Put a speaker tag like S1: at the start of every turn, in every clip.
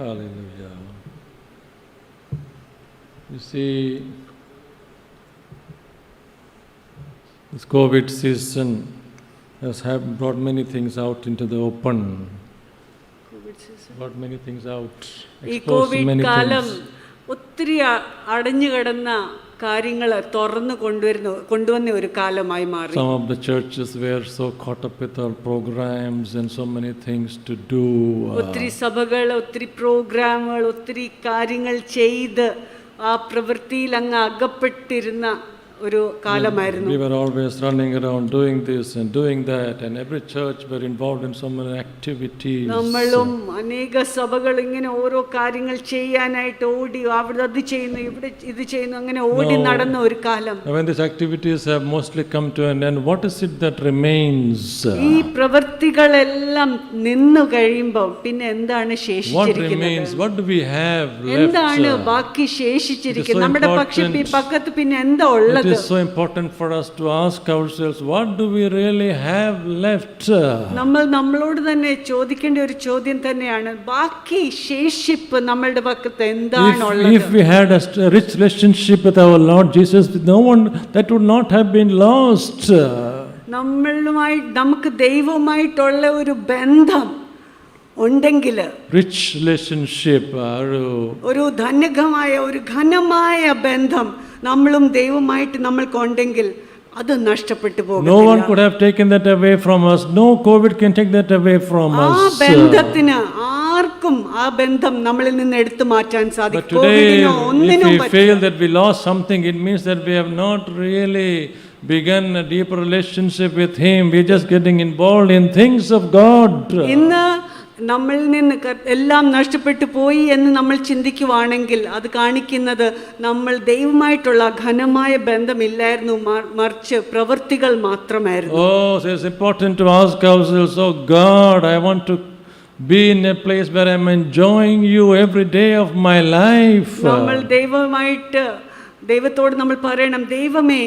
S1: Hallelujah. You see, this COVID season has brought many things out into the open. Brought many things out. Exposed many things.
S2: ഒത്തിരി അടഞ്ഞു കിടന്ന കാര്യങ്ങൾ തുറന്നു കൊണ്ടുവന്ന ഒരു കാലമായി മാറി.
S1: Some of the churches were so caught up with our programs and so many things to do.
S2: ഒത്തിരി സഭകൾ, ഒത്തിരി പ്രോഗ്രാമുകൾ, ഒത്തിരി കാര്യങ്ങൾ ചെയ്ത് ആ പ്രവൃത്തിയിൽ അങ്ങ് അകപ്പെട്ടിരുന്ന ഒരു കാലമായിരുന്നു.
S1: We were always running around doing this and doing that, and every church were involved in so many activities.
S2: നമ്മളും അനേക സഭകൾ ഇങ്ങനെ ഓരോ കാര്യങ്ങൾ ചെയ്യാനായിട്ട് ഓടി, അവിടെ അത് ചെയ്യുന്നു, ഇവിടെ ഇത് ചെയ്യുന്നു, അങ്ങനെ ഓടി നടന്ന ഒരു കാലം.
S1: When these activities have mostly come to an end, what is it that remains?
S2: ഈ പ്രവൃത്തികളെല്ലാം നിന്നു കഴിയുമ്പോൾ പിന്നെ എന്താണ് ശേഷിച്ചിരിക്കുന്നത്?
S1: What do we have left?
S2: എന്താണ് ബാക്കി ശേഷിച്ചിരിക്കുന്നത്? നമ്മുടെ പക്കത്ത് പിന്നെ എന്താ ഉള്ളത്?
S1: It is so important for us to ask ourselves, what do we really have left?
S2: നമ്മളോട് തന്നെ ചോദിക്കേണ്ട ഒരു ചോദ്യം തന്നെയാണ്, ബാക്കി ശേഷിപ്പ് നമ്മളുടെ പക്കത്ത് എന്താണുള്ളത്?
S1: If we had a rich relationship with our Lord Jesus, no one that would not have been lost.
S2: നമുക്ക് ദൈവവുമായിട്ടുള്ള ഒരു ബന്ധം ഉണ്ടെങ്കിൽ,
S1: റിച്ച് റിലേഷൻഷിപ്പ്,
S2: ഒരു ധന്യമായ ഒരു ഘനമായ ബന്ധം നമ്മളും ദൈവമായിട്ട് നമ്മൾക്കുണ്ടെങ്കിൽ അത് നഷ്ടപ്പെട്ടു പോകും.
S1: No one could have taken that away from us. No COVID can take that away from us.
S2: ആ ബന്ധത്തിന് ആർക്കും ആ ബന്ധം നമ്മളിൽ നിന്ന് എടുത്തു മാറ്റാൻ സാധിക്കും. കോവിഡിനോ ഒന്നിനും
S1: പറ്റില്ല. If we feel that we lost something, it means that we have not really begun a deeper relationship with Him. We are just getting involved in things of God.
S2: ഇന്ന് നമ്മളിൽ നിന്ന് എല്ലാം നഷ്ടപ്പെട്ടു പോയി എന്ന് നമ്മൾ ചിന്തിക്കുവാണെങ്കിൽ അത് കാണിക്കുന്നത് നമ്മൾ ദൈവമായിട്ടുള്ള ഘനമായ ബന്ധമില്ലായിരുന്നു, മറിച്ച് പ്രവൃത്തികൾ മാത്രമായിരുന്നു.
S1: Oh, so it's important to ask ourselves, oh God, I want to be in a place where I'm enjoying you every day of my life.
S2: നമ്മൾ ദൈവത്തോട് നമ്മൾ പറയണം, ദൈവമേ,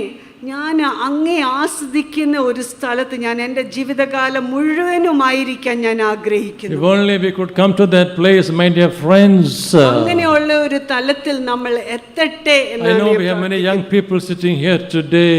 S2: ഞാൻ അങ്ങേ ആസ്വദിക്കുന്ന ഒരു സ്ഥലത്ത് ഞാൻ എൻ്റെ ജീവിതകാലം മുഴുവനുമായിരിക്കാൻ ഞാൻ ആഗ്രഹിക്കുന്നു.
S1: If only we could come to that place, my dear friends.
S2: അങ്ങനെയുള്ള ഒരു തലത്തിൽ നമ്മൾ എത്തട്ടെ എന്ന്.
S1: I know we have many young people sitting here today.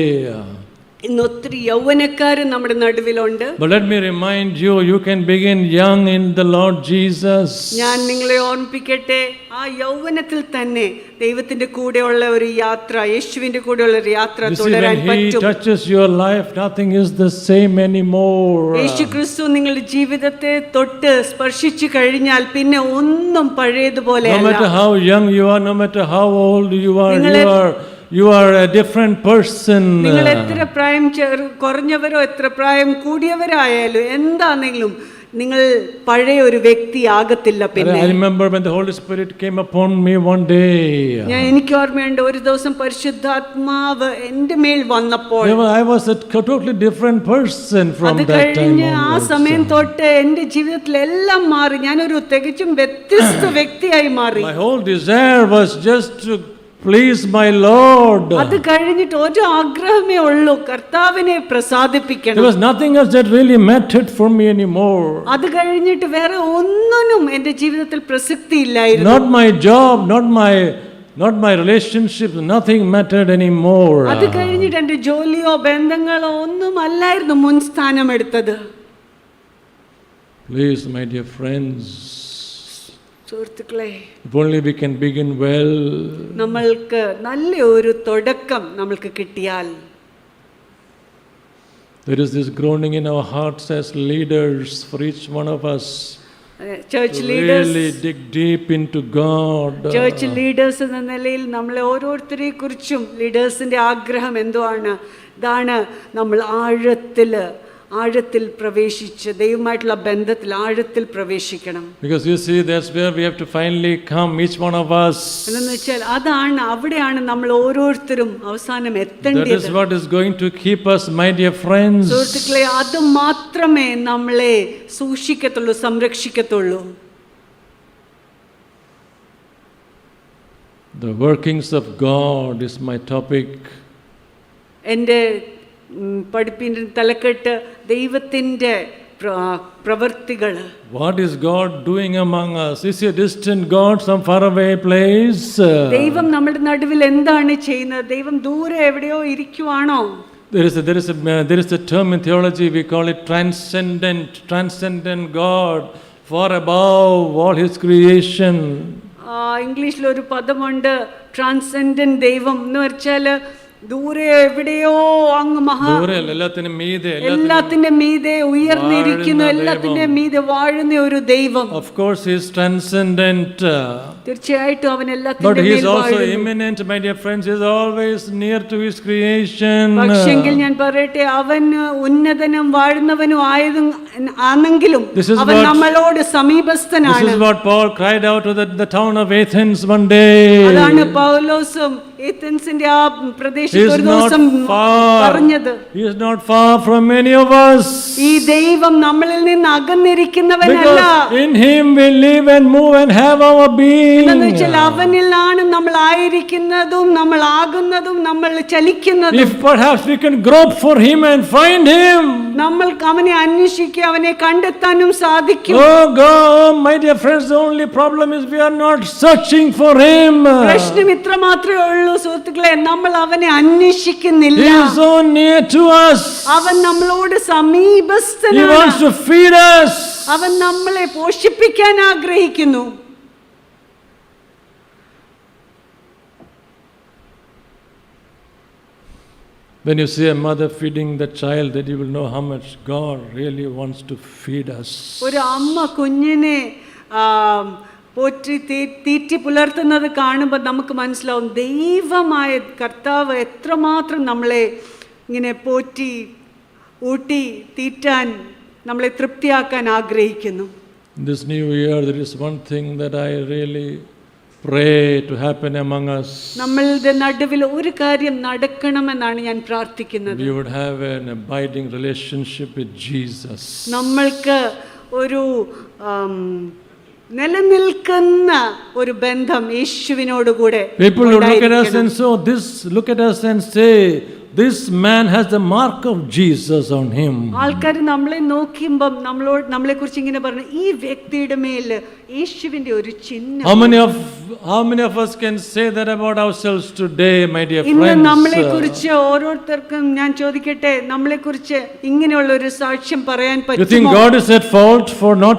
S2: ഇന്ന് ഒത്തിരി യൗവനക്കാരും നമ്മുടെ നടുവിലുണ്ട്.
S1: But let me remind you, you can begin young in the Lord Jesus.
S2: ഞാൻ നിങ്ങളെ ഓർമ്മിപ്പിക്കട്ടെ, ആ യൗവനത്തിൽ തന്നെ ദൈവത്തിന്റെ കൂടെയുള്ള ഒരു യാത്ര, യേശുവിന്റെ കൂടെയുള്ള ഒരു യാത്ര തുടരാൻ പറ്റും.
S1: When He touches your life, nothing is the same anymore.
S2: യേശുക്രിസ്തു നിങ്ങളുടെ ജീവിതത്തെ തൊട്ട് സ്പർശിച്ചു കഴിഞ്ഞാൽ പിന്നെ ഒന്നും പഴയതുപോലെയല്ല.
S1: No matter how young you are, no matter how old you are a different person.
S2: നിങ്ങൾ എത്ര പ്രായം കുറഞ്ഞവരോ എത്ര പ്രായം കൂടിയവരായാലും എന്താണെങ്കിലും നിങ്ങൾ പഴയ ഒരു വ്യക്തി ആകത്തില്ല. പിന്നെ
S1: I remember when the Holy Spirit came upon me one day.
S2: എനിക്ക് ഓർമ്മയുണ്ട്, ഒരു ദിവസം പരിശുദ്ധാത്മാവ് എൻ്റെ മേൽ വന്നപ്പോൾ
S1: I was a totally different person from that time on.
S2: ആ സമയം തൊട്ട് എൻ്റെ ജീവിതത്തിൽ എല്ലാം മാറി. ഞാനൊരു തികച്ചും വ്യത്യസ്ത വ്യക്തിയായി മാറി.
S1: My whole desire was just to please my Lord.
S2: അത് കഴിഞ്ഞിട്ട് ഒരു ആഗ്രഹമേ ഉള്ളൂ, കർത്താവിനെ പ്രസാദിപ്പിക്കണം.
S1: There was nothing else that really mattered for me anymore.
S2: അത് കഴിഞ്ഞിട്ട് വേറെ ഒന്നിനും എൻ്റെ ജീവിതത്തിൽ പ്രസക്തി ഇല്ലായിരുന്നു.
S1: Not my job, not my relationships, nothing mattered anymore.
S2: അത് കഴിഞ്ഞിട്ട് എൻ്റെ ജോലിയോ ബന്ധങ്ങളോ ഒന്നും അല്ലായിരുന്നു മുൻസ്ഥാനം എടുത്തത്.
S1: Please, my dear friends,
S2: സുഹൃത്തുക്കളെ,
S1: if only we can begin well.
S2: നമ്മൾക്ക് നല്ല ഒരു തുടക്കം നമ്മൾക്ക് കിട്ടിയാൽ.
S1: There is this groaning in our hearts as leaders for each one of us.
S2: Church leaders,
S1: really dig deep into God.
S2: Church leaders എന്ന നിലയിൽ നമ്മളെ ഓരോരുത്തരെ കുറിച്ചും ലീഡേഴ്സിന്റെ ആഗ്രഹം എന്താണ്? ഇതാണ് നമ്മൾ ആഴത്തിൽ പ്രവേശിച്ച് ദൈവമായിട്ടുള്ള ബന്ധത്തിൽ ആഴത്തിൽ പ്രവേശിക്കണം.
S1: Because you see, that's where we have to finally come, each one of us.
S2: എന്ന് വെച്ചാൽ അവിടെയാണ് നമ്മൾ ഓരോരുത്തരും അവസാനം എത്തേണ്ടത്.
S1: That is what is going to keep us, my dear friends.
S2: സുഹൃത്തുക്കളെ, അത് മാത്രമേ നമ്മളെ സൂക്ഷിക്കത്തുള്ളൂ, സംരക്ഷിക്കത്തുള്ളൂ.
S1: The workings of God is my topic.
S2: എൻ്റെ പഠിപ്പിൻ്റെ തലക്കെട്ട് ദൈവത്തിൻ്റെ പ്രവൃത്തികൾ.
S1: What is God doing among us? Is he a distant God, some faraway place?
S2: ദൈവം നമ്മുടെ നടുവിൽ എന്താണ് ചെയ്യുന്നത്? ദൈവം ദൂരെ എവിടെയോ ഇരിക്കുവാണോ?
S1: There is a term in theology, we call it transcendent God, far above all his creation.
S2: ഇംഗ്ലീഷിൽ ഒരു പദമുണ്ട്, ട്രാൻസെൻഡന്റ് ദൈവം എന്ന് വെച്ചാൽ ദൂരെ എവിടെയോ അങ്ങ് എല്ലാത്തിന്റെ മീതെ ഉയർന്നിരിക്കുന്നു, എല്ലാത്തിന്റെ മീതെ വാഴുന്ന ഒരു ദൈവം.
S1: Of course he is transcendent.
S2: തീർച്ചയായിട്ടും അവൻ
S1: But
S2: എല്ലാത്തിന്റെ
S1: he
S2: മേൽ
S1: is also
S2: വാഴുന്നു.
S1: immanent, my dear friends. He is always near to his creation.
S2: പക്ഷെങ്കിൽ ഞാൻ പറയട്ടെ, അവൻ ഉന്നതനും വാഴുന്നവനും ആണെങ്കിലും അവൻ നമ്മളോട് സമീപസ്ഥനാണ്.
S1: This is what Paul cried out to the town of Athens one day.
S2: അതാണ് പൗലോസും ഏഥൻസിന്റെ ആ പ്രദേശത്ത് ഒരു ദിവസം പറഞ്ഞത്.
S1: He is not far from any of us.
S2: ഈ ദൈവം നമ്മളിൽ നിന്ന് അകന്നിരിക്കുന്നവനല്ല.
S1: Because in him we live and move and have our being.
S2: എന്ന് വെച്ചാൽ അവനിലാണ് നമ്മൾ ആയിരിക്കുന്നതും നമ്മൾ ആകുന്നതും നമ്മൾ ചലിക്കുന്നതും.
S1: If perhaps we can grope for him and find him.
S2: നമ്മൾ അവനെ അന്വേഷിക്കുക, അവനെ കണ്ടെത്താനും സാധിക്കും.
S1: Oh God, my dear friends, the only problem is we are not searching for him.
S2: പ്രശ്നം ഇത്ര മാത്രമേ ഉള്ളൂ സുഹൃത്തുക്കളെ, നമ്മൾ അവനെ അന്വേഷിക്കുന്നില്ല.
S1: He is so near to us.
S2: അവൻ നമ്മളോട്
S1: He
S2: സമീപസ്ഥനാണ്.
S1: wants to feed us.
S2: അവൻ നമ്മളെ പോഷിപ്പിക്കാൻ ആഗ്രഹിക്കുന്നു.
S1: When you see a mother feeding the child, that you will know how much God really wants to feed us.
S2: ഒരു അമ്മ കുഞ്ഞിനെ പോറ്റി തീറ്റി പുലർത്തുന്നത് കാണുമ്പോൾ നമുക്ക് മനസ്സിലാവും ദൈവമായ കർത്താവ് എത്രമാത്രം നമ്മളെ ഇങ്ങനെ പോറ്റി ഊട്ടി തീറ്റാൻ നമ്മളെ തൃപ്തിയാക്കാൻ ആഗ്രഹിക്കുന്നു.
S1: This new year, there is one thing that I really pray to happen among us.
S2: നമ്മളുടെ നടുവിൽ ഒരു കാര്യം നടക്കണമെന്നാണ് ഞാൻ പ്രാർത്ഥിക്കുന്നത്.
S1: We would have an abiding relationship with Jesus.
S2: നമ്മൾക്ക് ഒരു നിലനിൽക്കുന്ന ഒരു ബന്ധം യേശുവിനോട് കൂടെ.
S1: People would look at us and look at us and say, this man has the mark of Jesus on him.
S2: ആൾക്കാർ നമ്മളെ നോക്കുമ്പോൾ നമ്മളെ കുറിച്ച് ഇങ്ങനെ പറഞ്ഞു, ഈ വ്യക്തിയുടെ മേൽ യേശുവിന്റെ ഒരു ചിഹ്നം.
S1: How many of us can say that about ourselves today, my dear friends?
S2: ഇന്ന് നമ്മളെ കുറിച്ച് ഓരോരുത്തർക്കും ഞാൻ ചോദിക്കട്ടെ, നമ്മളെ കുറിച്ച് ഇങ്ങനെയുള്ള ഒരു സാക്ഷ്യം പറയാൻ പറ്റുമോ?
S1: You think God is at fault for not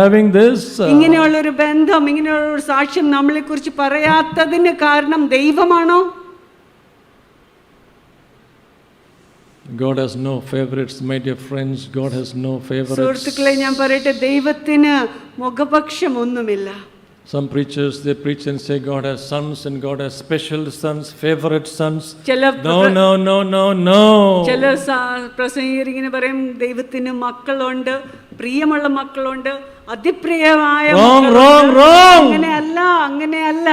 S1: having this?
S2: ഇങ്ങനെയുള്ള ഒരു ബന്ധം, ഇങ്ങനെയുള്ള ഒരു സാക്ഷ്യം നമ്മളെ കുറിച്ച് പറയാത്തതിന് കാരണം ദൈവമാണോ?
S1: God has no favorites, my dear friends. God has no favorites.
S2: സുഹൃത്തുക്കളെ, ഞാൻ പറയട്ടെ, ദൈവത്തിന് മുഖപക്ഷം ഒന്നുമില്ല.
S1: Some preachers, they preach and say God has sons and God has special sons, favorite sons. No.
S2: ചില പ്രസംഗകർ ഇങ്ങനെ പറയും, ദൈവത്തിന് മക്കളുണ്ട്, പ്രിയമുള്ള മക്കളുണ്ട്, അതിപ്രിയമായ മക്കളുണ്ട്. അങ്ങനെയല്ല.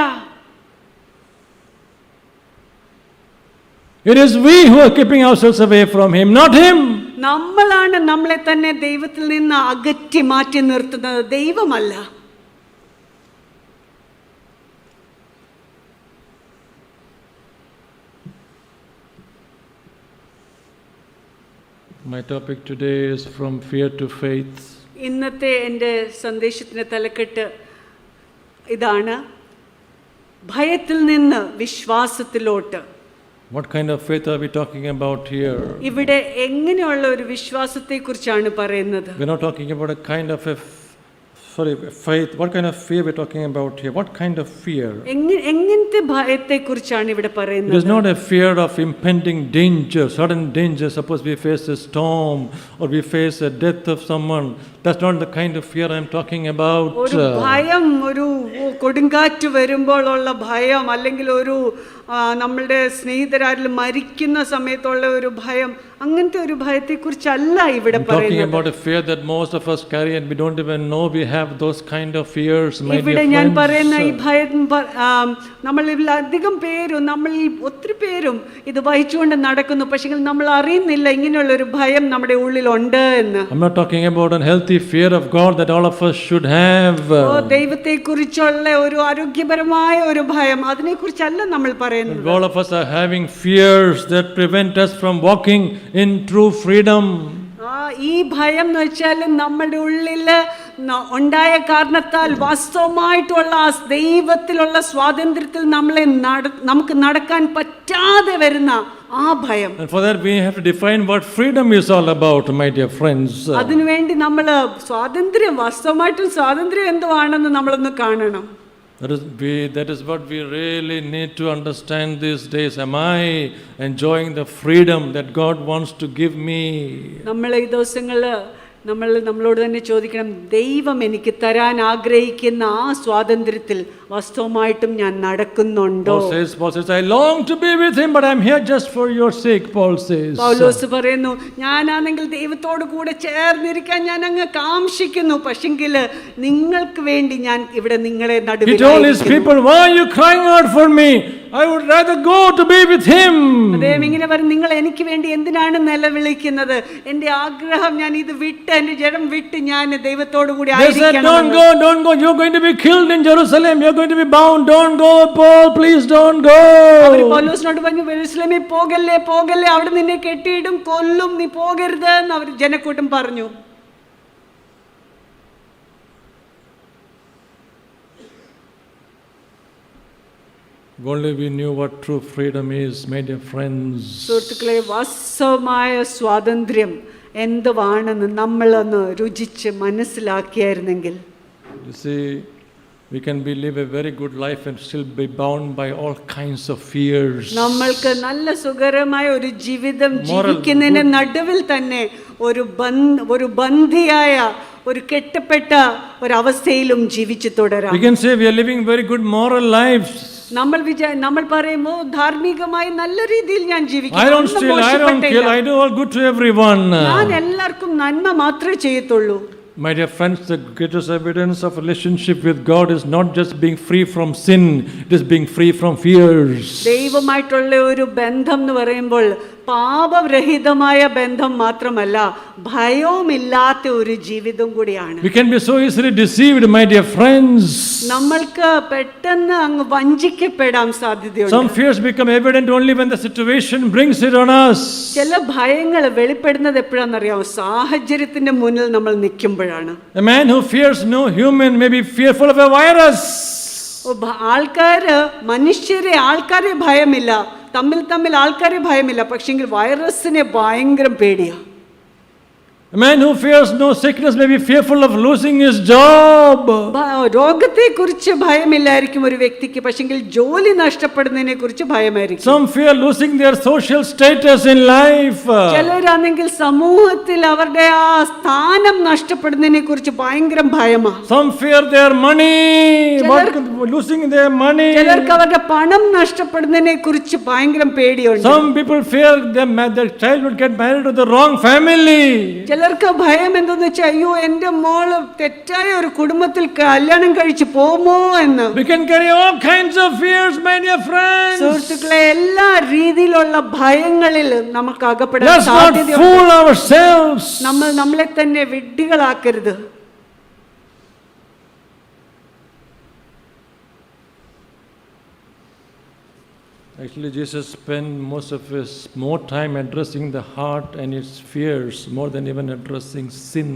S1: It is we who are keeping ourselves away from him, not him.
S2: നമ്മളാണ് നമ്മളെ തന്നെ ദൈവത്തിൽ നിന്ന് അകറ്റി മാറ്റി നിർത്തുന്നത്, ദൈവമല്ല.
S1: My topic today is from fear to faith.
S2: ഇന്നത്തെ എൻ്റെ സന്ദേശത്തിന്റെ തലക്കെട്ട് ഇതാണ്, ഭയത്തിൽ നിന്ന് വിശ്വാസത്തിലോട്ട്.
S1: What kind of faith are we talking about here?
S2: ഇവിടെ എങ്ങനെയുള്ള ഒരു വിശ്വാസത്തെക്കുറിച്ചാണ് പറയുന്നത്?
S1: We're not talking about a kind of faith. What kind of fear we're talking about here? What kind of fear?
S2: എങ്ങനത്തെ ഭയത്തെക്കുറിച്ചാണ് ഇവിടെ പറയുന്നത്?
S1: It is not a fear of impending danger, sudden danger. Suppose we face a storm or we face a death of someone. That's not the kind of fear I'm talking about.
S2: ഒരു ഭയം, ഒരു കൊടുങ്കാറ്റ് വരുമ്പോൾ ഉള്ള ഭയം, അല്ലെങ്കിൽ ഒരു നമ്മളുടെ സ്നേഹിതരാരിൽ മരിക്കുന്ന സമയത്തുള്ള ഒരു ഭയം, അങ്ങനത്തെ ഒരു ഭയത്തെക്കുറിച്ചല്ല ഇവിടെ പറയുന്നത്.
S1: Talking about a fear that most of us carry and we don't even know we have those kind of fears, my dear friends.
S2: ഇവിടെ ഞാൻ പറയുന്ന ഈ ഭയം, നമ്മളിൽ അധികം പേരും, ഒത്തിരി പേരും ഇത് വഹിച്ചുകൊണ്ട് നടക്കുന്നു, പക്ഷേ നമ്മൾ അറിയുന്നില്ല ഇങ്ങനെയുള്ള ഒരു ഭയം നമ്മുടെ ഉള്ളിലുണ്ട് എന്ന്.
S1: I'm not talking about a healthy fear of God that all of us should have.
S2: ദൈവത്തെക്കുറിച്ചുള്ള ഒരു ആരോഗ്യപരമായ ഒരു ഭയം, അതിനെക്കുറിച്ചല്ല നമ്മൾ പറയുന്നത്.
S1: All of us are having fears that prevent us from walking in true freedom.
S2: ഈ ഭയം എന്ന് വെച്ചാൽ നമ്മുടെ ഉള്ളിൽ ഉണ്ടായ കാരണത്താൽ വാസ്തവമായിട്ടുള്ള ആ ദൈവത്തിലുള്ള സ്വാതന്ത്ര്യത്തിൽ നമുക്ക് നടക്കാൻ പറ്റാതെ വരുന്ന ആ ഭയം.
S1: And for that we have to define what freedom is all about, my dear friends.
S2: അതിനുവേണ്ടി നമ്മൾ സ്വാതന്ത്ര്യം, വാസ്തവമായിട്ടും സ്വാതന്ത്ര്യം എന്തുവാണെന്ന് നമ്മളൊന്ന് കാണണം.
S1: That is what we really need to understand these days. Am I enjoying the freedom that God wants to give me?
S2: നമ്മൾ ഈ ദിവസങ്ങളിൽ നമ്മളോട് തന്നെ ചോദിക്കണം, ദൈവം എനിക്ക് തരാൻ ആഗ്രഹിക്കുന്ന ആ സ്വാതന്ത്ര്യത്തിൽ വാസ്തവമായിട്ടും ഞാൻ നടക്കുന്നുണ്ടോ?
S1: Paul says, I long to be with him, but I'm here just for your sake, Paul says.
S2: പൗലോസ് പറയുന്നു, ഞാനാണെങ്കിൽ ദൈവത്തോട് കൂടെ ചേർന്നിരിക്കാൻ ഞാൻ അങ്ങ് കാംക്ഷിക്കുന്നു, പക്ഷെങ്കിൽ നിങ്ങൾക്ക് വേണ്ടി ഞാൻ ഇവിടെ നിങ്ങളെ നടുവിൽ.
S1: He told his people, why are you crying out for me? I would rather go to be with him.
S2: അദ്ദേഹം ഇങ്ങനെ പറഞ്ഞു, നിങ്ങൾ എനിക്ക് വേണ്ടി എന്തിനാണ് നിലവിളിക്കുന്നത്? എൻ്റെ ആഗ്രഹം ഞാൻ ഇത് വിട്ട്, എൻ്റെ ജനം വിട്ട് ഞാൻ ദൈവത്തോട് കൂടി ആയിരിക്കണം.
S1: Don't go, you're going to be killed in Jerusalem, you're going to be bound. Don't go, Paul, please don't go.
S2: അവർ പൗലോസിനോട് പറഞ്ഞു, ജെറുസലേമിൽ പോകല്ലേ, അവിടെ നിന്നെ കെട്ടിയിടും, കൊല്ലും, നീ പോകരുത് എന്ന് അവർ ജനക്കൂട്ടം പറഞ്ഞു.
S1: If only we knew what true freedom is, my dear friends.
S2: സുഹൃത്തുക്കളെ, വാസ്തവമായ സ്വാതന്ത്ര്യം എന്തുവാണെന്ന് നമ്മളൊന്ന് രുചിച്ച് മനസ്സിലാക്കിയായിരുന്നെങ്കിൽ.
S1: You see, we can live a very good life and still be bound by all kinds of fears.
S2: നമ്മൾക്ക് നല്ല സുഖകരമായ ഒരു ജീവിതം ജീവിക്കുന്നതിന് നടുവിൽ തന്നെ ഒരു ബന്ധിയായ ഒരു കെട്ടപ്പെട്ട ഒരവസ്ഥയിലും ജീവിച്ചു തുടരാം.
S1: We can say we are living very good moral lives.
S2: നമ്മൾ പറയുമോ, ധാർമ്മികമായി നല്ല രീതിയിൽ ഞാൻ ജീവിക്കുന്നു,
S1: I don't steal, I don't kill, I do all good to everyone.
S2: ഞാൻ എല്ലാവർക്കും നന്മ മാത്രമേ ചെയ്യത്തുള്ളൂ.
S1: My dear friends, the greatest evidence of relationship with God is not just being free from sin, it is being free from fears.
S2: ദൈവമായിട്ടുള്ള ഒരു ബന്ധം എന്ന് പറയുമ്പോൾ പാപരഹിതമായ ബന്ധം മാത്രമല്ല, ഭയവുമില്ലാത്ത ഒരു ജീവിതം കൂടിയാണ്.
S1: We can be so easily deceived, my dear friends.
S2: നമ്മൾക്ക് പെട്ടെന്ന് അങ്ങ് വഞ്ചിക്കപ്പെടാൻ സാധ്യതയുണ്ട്.
S1: Some fears become evident only when the situation brings it on us.
S2: ചില ഭയങ്ങൾ വെളിപ്പെടുന്നത് എപ്പോഴാണെന്നറിയാമോ? സാഹചര്യത്തിന്റെ മുന്നിൽ നമ്മൾ നിൽക്കുമ്പോഴാണ്.
S1: A man who fears no human may be fearful of a virus.
S2: ആൾക്കാരെ ഭയമില്ല, തമ്മിൽ ആൾക്കാരെ ഭയമില്ല, പക്ഷെങ്കിൽ വൈറസിനെ ഭയങ്കര പേടിയാണ്.
S1: A man who fears no sickness may be fearful of losing his job.
S2: രോഗത്തെ കുറിച്ച് ഭയമില്ലായിരിക്കും ഒരു വ്യക്തിക്ക്, പക്ഷെങ്കിൽ ജോലി നഷ്ടപ്പെടുന്നതിനെ കുറിച്ച് ഭയമായിരിക്കും.
S1: Some fear losing their social status in life.
S2: ചിലരാണെങ്കിൽ സമൂഹത്തിൽ അവരുടെ ആ സ്ഥാനം നഷ്ടപ്പെടുന്നതിനെ കുറിച്ച് ഭയങ്കര ഭയമാണ്.
S1: Some fear their money, losing their money.
S2: ചിലർക്ക് അവരുടെ പണം നഷ്ടപ്പെടുന്നതിനെ കുറിച്ച് ഭയങ്കര പേടിയുണ്ട്.
S1: Some people fear their child will get married to the wrong family.
S2: ചിലർക്ക് ഭയം എന്തെന്ന് വെച്ചാൽ, അയ്യോ എൻ്റെ മോള് തെറ്റായ ഒരു കുടുംബത്തിൽ കല്യാണം കഴിച്ച് പോകുമോ എന്ന്.
S1: We can carry all kinds of fears, my dear friends.
S2: സുഹൃത്തുക്കളെ, എല്ലാ രീതിയിലുള്ള ഭയങ്ങളിൽ നമുക്ക് അകപ്പെടാൻ സാധ്യതയുണ്ട്.
S1: Let's not fool ourselves.
S2: നമ്മളെ തന്നെ വിഡ്ഢികളാക്കരുത്.
S1: Actually, Jesus spent most of his more time addressing the heart and its fears more than even addressing sin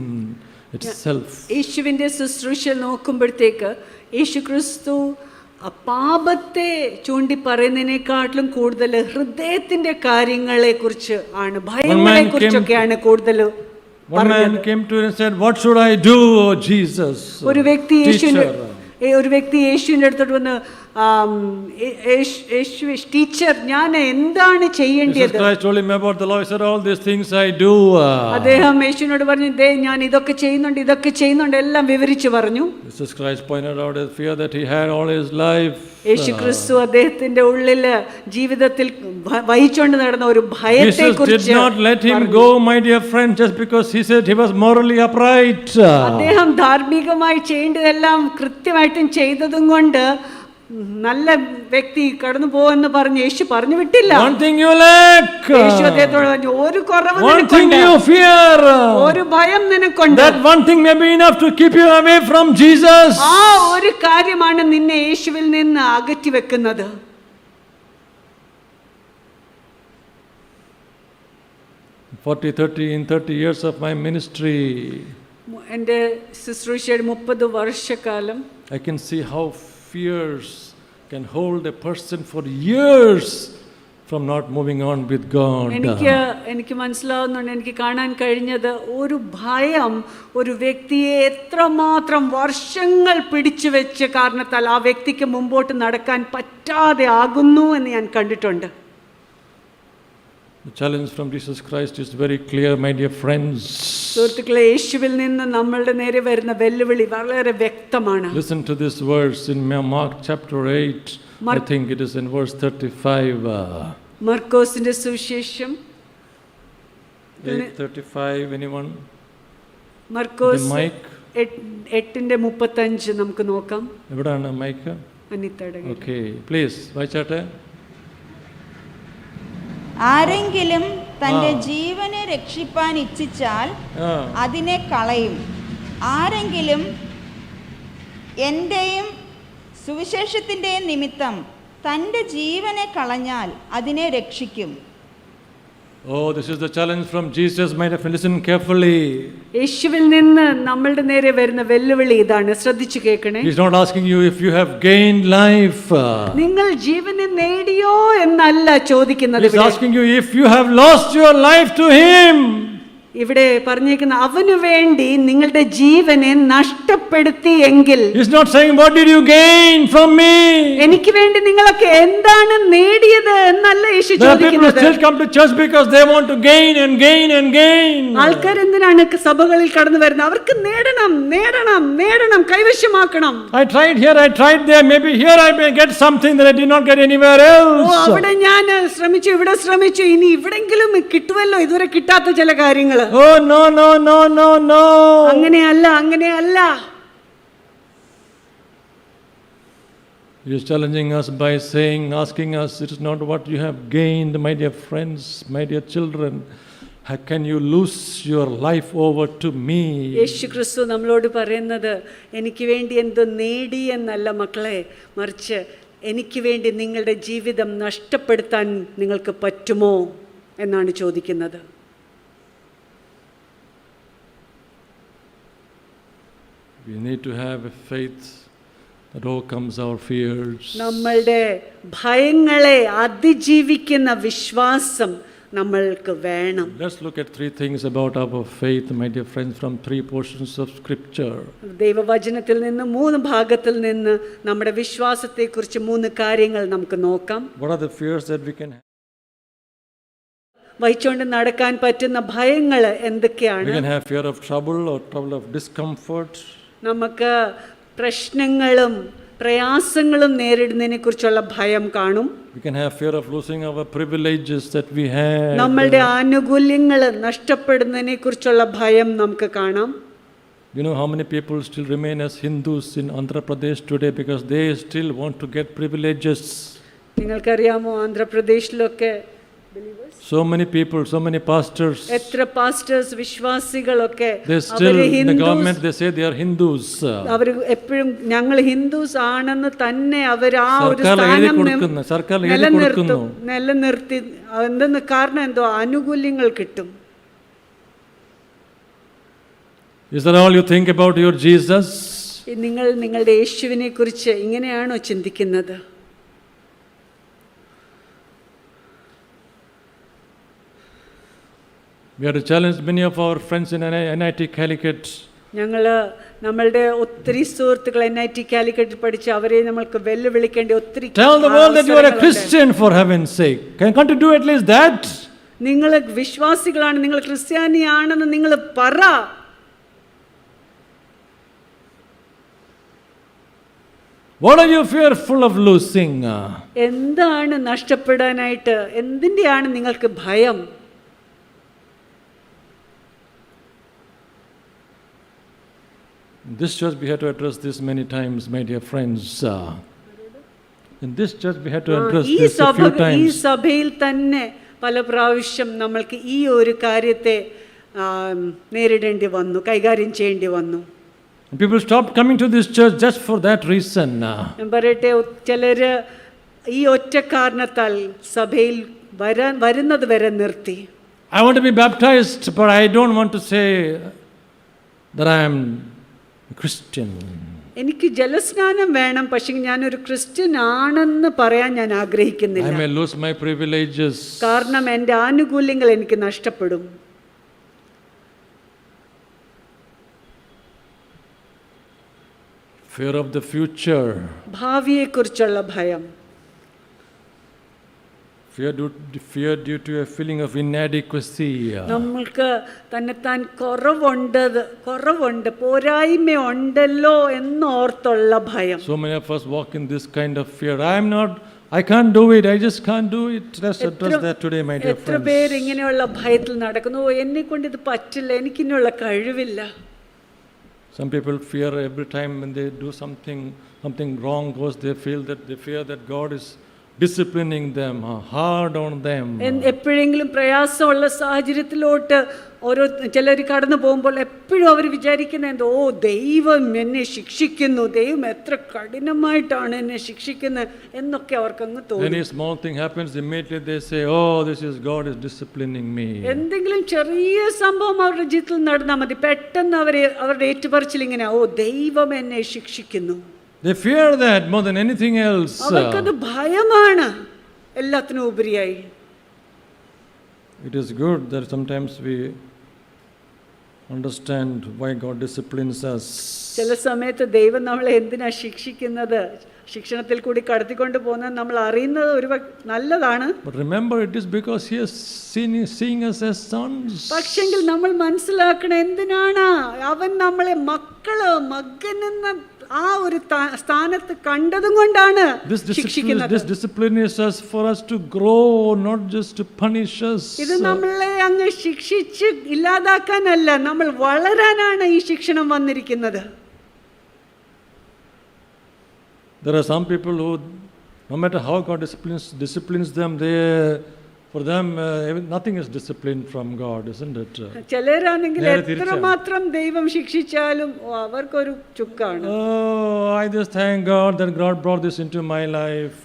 S1: itself.
S2: യേശുവിൻ്റെ ശുശ്രൂഷ നോക്കുമ്പോഴത്തേക്ക് യേശു ക്രിസ്തു പാപത്തെ ചൂണ്ടി പറയുന്നതിനേക്കാട്ടിലും കൂടുതൽ ഹൃദയത്തിന്റെ കാര്യങ്ങളെ കുറിച്ച് ആണ്, ഭയങ്ങളെ കുറിച്ചൊക്കെയാണ് കൂടുതൽ.
S1: One man came to him and said, "What should I do, O Jesus?"
S2: ഒരു വ്യക്തി യേശുവിൻ്റെ അടുത്തോട്ട് വന്ന്, ടീച്ചർ, ഞാൻ എന്താണ് ചെയ്യേണ്ടത്? അദ്ദേഹം യേശുവിനോട് പറഞ്ഞു, ഞാൻ ഇതൊക്കെ ചെയ്യുന്നുണ്ട് എല്ലാം വിവരിച്ചു പറഞ്ഞു. യേശു ക്രിസ്തു അദ്ദേഹത്തിന്റെ ഉള്ളില് ജീവിതത്തിൽ വഹിച്ചുകൊണ്ട് നടന്ന ഒരു ഭയത്തെ കുറിച്ച് അദ്ദേഹം ധാർമ്മികമായി ചെയ്യേണ്ടതെല്ലാം കൃത്യമായിട്ടും ചെയ്തതും കൊണ്ട് നല്ല വ്യക്തി കടന്നു പോവെന്ന് പറഞ്ഞ് യേശു പറഞ്ഞു വിട്ടില്ല. യേശു അദ്ദേഹത്തോട് പറഞ്ഞു, ഒരു കുറവ് നിനക്കുണ്ട്, ഒരു ഭയം നിനക്കുണ്ട്. ആ ഒരു കാര്യമാണ് നിന്നെ യേശുവിൽ നിന്ന് അകറ്റി വെക്കുന്നത്.
S1: 40, 30, in 30 years of my ministry,
S2: എൻ്റെ ശുശ്രൂഷയുടെ 30 വർഷക്കാലം
S1: I can see how fears can hold a person for years from not moving on with God.
S2: എനിക്ക് മനസ്സിലാവുന്നുണ്ട്, എനിക്ക് കാണാൻ കഴിഞ്ഞത് ഒരു ഭയം ഒരു വ്യക്തിയെ എത്രമാത്രം വർഷങ്ങൾ പിടിച്ചു വെച്ച കാരണത്താൽ ആ വ്യക്തിക്ക് മുമ്പോട്ട് നടക്കാൻ പറ്റാതെ ആകുന്നു എന്ന് ഞാൻ കണ്ടിട്ടുണ്ട്.
S1: The challenge from Jesus Christ is very clear, my dear friends.
S2: സുഹൃത്തുക്കളെ, യേശുവിൽ നിന്ന് നമ്മളുടെ നേരെ വരുന്ന വെല്ലുവിളി വളരെ വ്യക്തമാണ്.
S1: Listen to this verse in Mark chapter 8. I think it is in verse 35.
S2: മർക്കോസിന്റെ സുവിശേഷം
S1: 8:35. Anyone?
S2: Markose
S1: The mic.
S2: 8:35 നമുക്ക് നോക്കാം.
S1: എവിടെയാണ് മൈക്ക്?
S2: അനിത്തയുടെ.
S1: ഓക്കെ, പ്ലീസ് വായിച്ചാട്ടെ.
S3: ആരെങ്കിലും തന്റെ ജീവനെ രക്ഷിപ്പാൻ ഇച്ഛിച്ചാൽ അതിനെ കളയും. ആരെങ്കിലും എന്റെയും സുവിശേഷത്തിന്റെയും നിമിത്തം തന്റെ ജീവനെ കളഞ്ഞാൽ അതിനെ രക്ഷിക്കും.
S1: Oh, this is the challenge from Jesus, my friend. Listen carefully.
S2: യേശുവിൽ നിന്ന് നമ്മളുടെ നേരെ വരുന്ന വെല്ലുവിളി ഇതാണ്, ശ്രദ്ധിച്ചു കേൾക്കണേ.
S1: He's not asking you if you have gained life.
S2: നിങ്ങൾ ജീവനെ നേടിയോ എന്നല്ല ചോദിക്കുന്നത്.
S1: He's asking you if you have lost your life to him.
S2: ഇവിടെ പറഞ്ഞേക്കുന്ന അവനു വേണ്ടി നിങ്ങളുടെ ജീവനെ നഷ്ടപ്പെടുത്തി എങ്കിൽ.
S1: He's not saying what did you gain from me.
S2: എനിക്ക് വേണ്ടി നിങ്ങളൊക്കെ എന്താണ് നേടിയത് എന്നല്ല യേശു ചോദിക്കുന്നത്.
S1: People still come to church because they want to gain and gain and gain.
S2: ആൾക്കാർ എന്തിനാണ് സഭകളിൽ കടന്നു വരുന്നത്? അവർക്ക് നേടണം നേടണം നേടണം, കൈവശമാക്കണം.
S1: I tried here, I tried there, maybe here I may get something that I did not get anywhere else.
S2: അവിടെ ഞാൻ ശ്രമിച്ചു, ഇവിടെ ശ്രമിച്ചു, ഇനി ഇവിടെങ്കിലും കിട്ടുമല്ലോ ഇതുവരെ കിട്ടാത്ത ചില കാര്യങ്ങൾ.
S1: Oh no no no no no.
S2: അങ്ങനെയല്ല അങ്ങനെയല്ല.
S1: He is challenging us by saying, asking us, it is not what you have gained, my dear friends, my dear children. How can you lose your life over to me?
S2: യേശു ക്രിസ്തു നമ്മളോട് പറയുന്നത് എനിക്ക് വേണ്ടി എന്തോ നേടി എന്നല്ല മക്കളെ, മറിച്ച് എനിക്ക് വേണ്ടി നിങ്ങളുടെ ജീവിതം നഷ്ടപ്പെടുത്താൻ നിങ്ങൾക്ക് പറ്റുമോ എന്നാണ് ചോദിക്കുന്നത്.
S1: We need to have a faith that overcomes our fears.
S2: നമ്മളുടെ ഭയങ്ങളെ അതിജീവിക്കുന്ന വിശ്വാസം നമ്മൾക്ക് വേണം.
S1: Let's look at three things about our faith, my dear friends, from three portions of scripture.
S2: ദൈവവചനത്തിൽ നിന്ന് 3 ഭാഗത്തിൽ നിന്ന് നമ്മുടെ വിശ്വാസത്തെക്കുറിച്ച് 3 കാര്യങ്ങൾ നമുക്ക് നോക്കാം.
S1: What are the fears that we can have?
S2: വഹിച്ചുകൊണ്ട് നടക്കാൻ പറ്റുന്ന ഭയങ്ങൾ എന്തൊക്കെയാണ്?
S1: We can have fear of trouble or trouble of discomfort.
S2: നമുക്ക് പ്രശ്നങ്ങളും പ്രയാസങ്ങളും നേരിടുന്നതിനെ കുറിച്ചുള്ള ഭയം കാണും.
S1: We can have fear of losing our privileges that we have.
S2: നമ്മളുടെ ആനുകൂല്യങ്ങൾ നഷ്ടപ്പെടുന്നതിനെ കുറിച്ചുള്ള ഭയം നമുക്ക് കാണാം.
S1: You know how many people still remain as Hindus in Andhra Pradesh today because they still want to get privileges.
S2: നിങ്ങൾക്കറിയാമോ ആന്ധ്രാപ്രദേശിലൊക്കെ
S1: So many people, so many pastors,
S2: എത്ര pastors വിശ്വാസികളൊക്കെ
S1: they still in the government they say they are Hindus.
S2: അവർ എപ്പോഴും ഞങ്ങൾ Hindus ആണെന്ന് തന്നെ അവർ ആ ഒരു സ്ഥാനം നിലനിർത്തി. എന്തെന്ന് കാരണം എന്തോ ആനുകൂല്യങ്ങൾ കിട്ടും.
S1: Is that all you think about your Jesus?
S2: നിങ്ങൾ നിങ്ങളുടെ യേശുവിനെ കുറിച്ച് ഇങ്ങനെയാണോ ചിന്തിക്കുന്നത്?
S1: We have to challenge many of our friends in NIT Calicut.
S2: നമ്മളുടെ ഒത്തിരി സുഹൃത്തുക്കൾ NIT കാലിക്കറ്റിൽ പഠിച്ച് അവരെ നമ്മൾക്ക് വെല്ലുവിളിക്കേണ്ട ഒത്തിരി.
S1: Tell the world that you are a Christian for heaven's sake. Can't you do at least that?
S2: നിങ്ങൾ വിശ്വാസികളാണ്, നിങ്ങൾ ക്രിസ്ത്യാനിയാണെന്ന് നിങ്ങൾ പറ.
S1: What are you fearful of losing?
S2: എന്താണ് നഷ്ടപ്പെടാനായിട്ട്, എന്തിൻ്റെയാണ് നിങ്ങൾക്ക് ഭയം?
S1: In this church we had to address this many times, my dear friends. In this church we had to address this a few times.
S2: ഈ സഭയിൽ തന്നെ പല പ്രാവശ്യം നമ്മൾക്ക് ഈ ഒരു കാര്യത്തെ നേരിടേണ്ടി വന്നു, കൈകാര്യം ചെയ്യേണ്ടി വന്നു.
S1: People stopped coming to this church just for that reason.
S2: ഞാൻ പറയട്ടെ, ചിലര് ഈ ഒറ്റ കാരണത്താൽ സഭയിൽ വരുന്നത് വരെ നിർത്തി.
S1: I want to be baptized, but I don't want to say that I am a Christian.
S2: എനിക്ക് ജലസ്നാനം വേണം, പക്ഷെ ഞാനൊരു ക്രിസ്ത്യൻ ആണെന്ന് പറയാൻ ഞാൻ
S1: I
S2: ആഗ്രഹിക്കുന്നില്ല.
S1: may lose my privileges.
S2: കാരണം എൻ്റെ ആനുകൂല്യങ്ങൾ എനിക്ക് നഷ്ടപ്പെടും.
S1: Fear of the future.
S2: ഭാവിയെക്കുറിച്ചുള്ള ഭയം,
S1: Fear due to a feeling of inadequacy.
S2: നമ്മൾക്ക് തന്നെത്താൻ കുറവുണ്ട്, പോരായ്മയുണ്ടല്ലോ എന്നോർത്തുള്ള ഭയം.
S1: So many of us walk in this kind of fear. I can't do it. I just can't do it. Let's address that today, my dear
S2: എത്ര പേര്
S1: friends.
S2: ഇങ്ങനെയുള്ള ഭയത്തിൽ നടക്കുന്നു? ഓ, എന്നെ കൊണ്ട് ഇത് പറ്റില്ല, എനിക്കിനുള്ള കഴിവില്ല.
S1: Some people fear every time when they do something wrong goes, they fear that God is disciplining them, hard on them.
S2: എപ്പോഴെങ്കിലും പ്രയാസമുള്ള സാഹചര്യത്തിലോട്ട് ഓരോ ചിലർ കടന്നു പോകുമ്പോൾ എപ്പോഴും അവർ വിചാരിക്കുന്നത് ഓ, ദൈവം എന്നെ ശിക്ഷിക്കുന്നു, ദൈവം എത്ര കഠിനമായിട്ടാണ് എന്നെ ശിക്ഷിക്കുന്നത് എന്നൊക്കെ അവർക്കങ്ങ്
S1: Any
S2: തോന്നും.
S1: small thing happens, immediately they say, oh, God is disciplining me.
S2: എന്തെങ്കിലും ചെറിയ സംഭവം അവരുടെ ജീവിതത്തിൽ നടന്നാൽ മതി, പെട്ടെന്ന് അവരുടെ ഏറ്റുപറച്ചിൽ ഇങ്ങനെ, ഓ, ദൈവം എന്നെ ശിക്ഷിക്കുന്നു.
S1: They fear that more than anything else.
S2: അവർക്കത് ഭയമാണ് എല്ലാത്തിനും ഉപരിയായി.
S1: It is good that sometimes we understand why God disciplines us.
S2: ചില സമയത്ത് ദൈവം നമ്മളെ എന്തിനാ ശിക്ഷിക്കുന്നത്, ശിക്ഷണത്തിൽ കൂടി കടത്തിക്കൊണ്ട് പോകുന്നത് നമ്മൾ അറിയുന്നത് ഒരു നല്ലതാണ്.
S1: But remember, it is because He is seeing us as sons.
S2: പക്ഷെങ്കിൽ നമ്മൾ മനസ്സിലാക്കണം എന്തിനാണ് അവൻ നമ്മളെ മകനെന്ന ആ ഒരു സ്ഥാനത്ത് കണ്ടതും കൊണ്ടാണ് ശിക്ഷിക്കുന്നത്.
S1: This discipline is for us to grow, not just to punish us.
S2: ഇത് നമ്മളെ അങ്ങ് ശിക്ഷിച്ച് ഇല്ലാതാക്കാനല്ല, നമ്മൾ വളരാനാണ് ഈ ശിക്ഷണം വന്നിരിക്കുന്നത്.
S1: There are some people who, no matter how God disciplines them, for them nothing is discipline from God, isn't it?
S2: ചിലരാണെങ്കിൽ എത്രമാത്രം ദൈവം ശിക്ഷിച്ചാലും അവർക്കൊരു ചുക്കാണ്.
S1: Oh, I just thank God that God brought this into my life.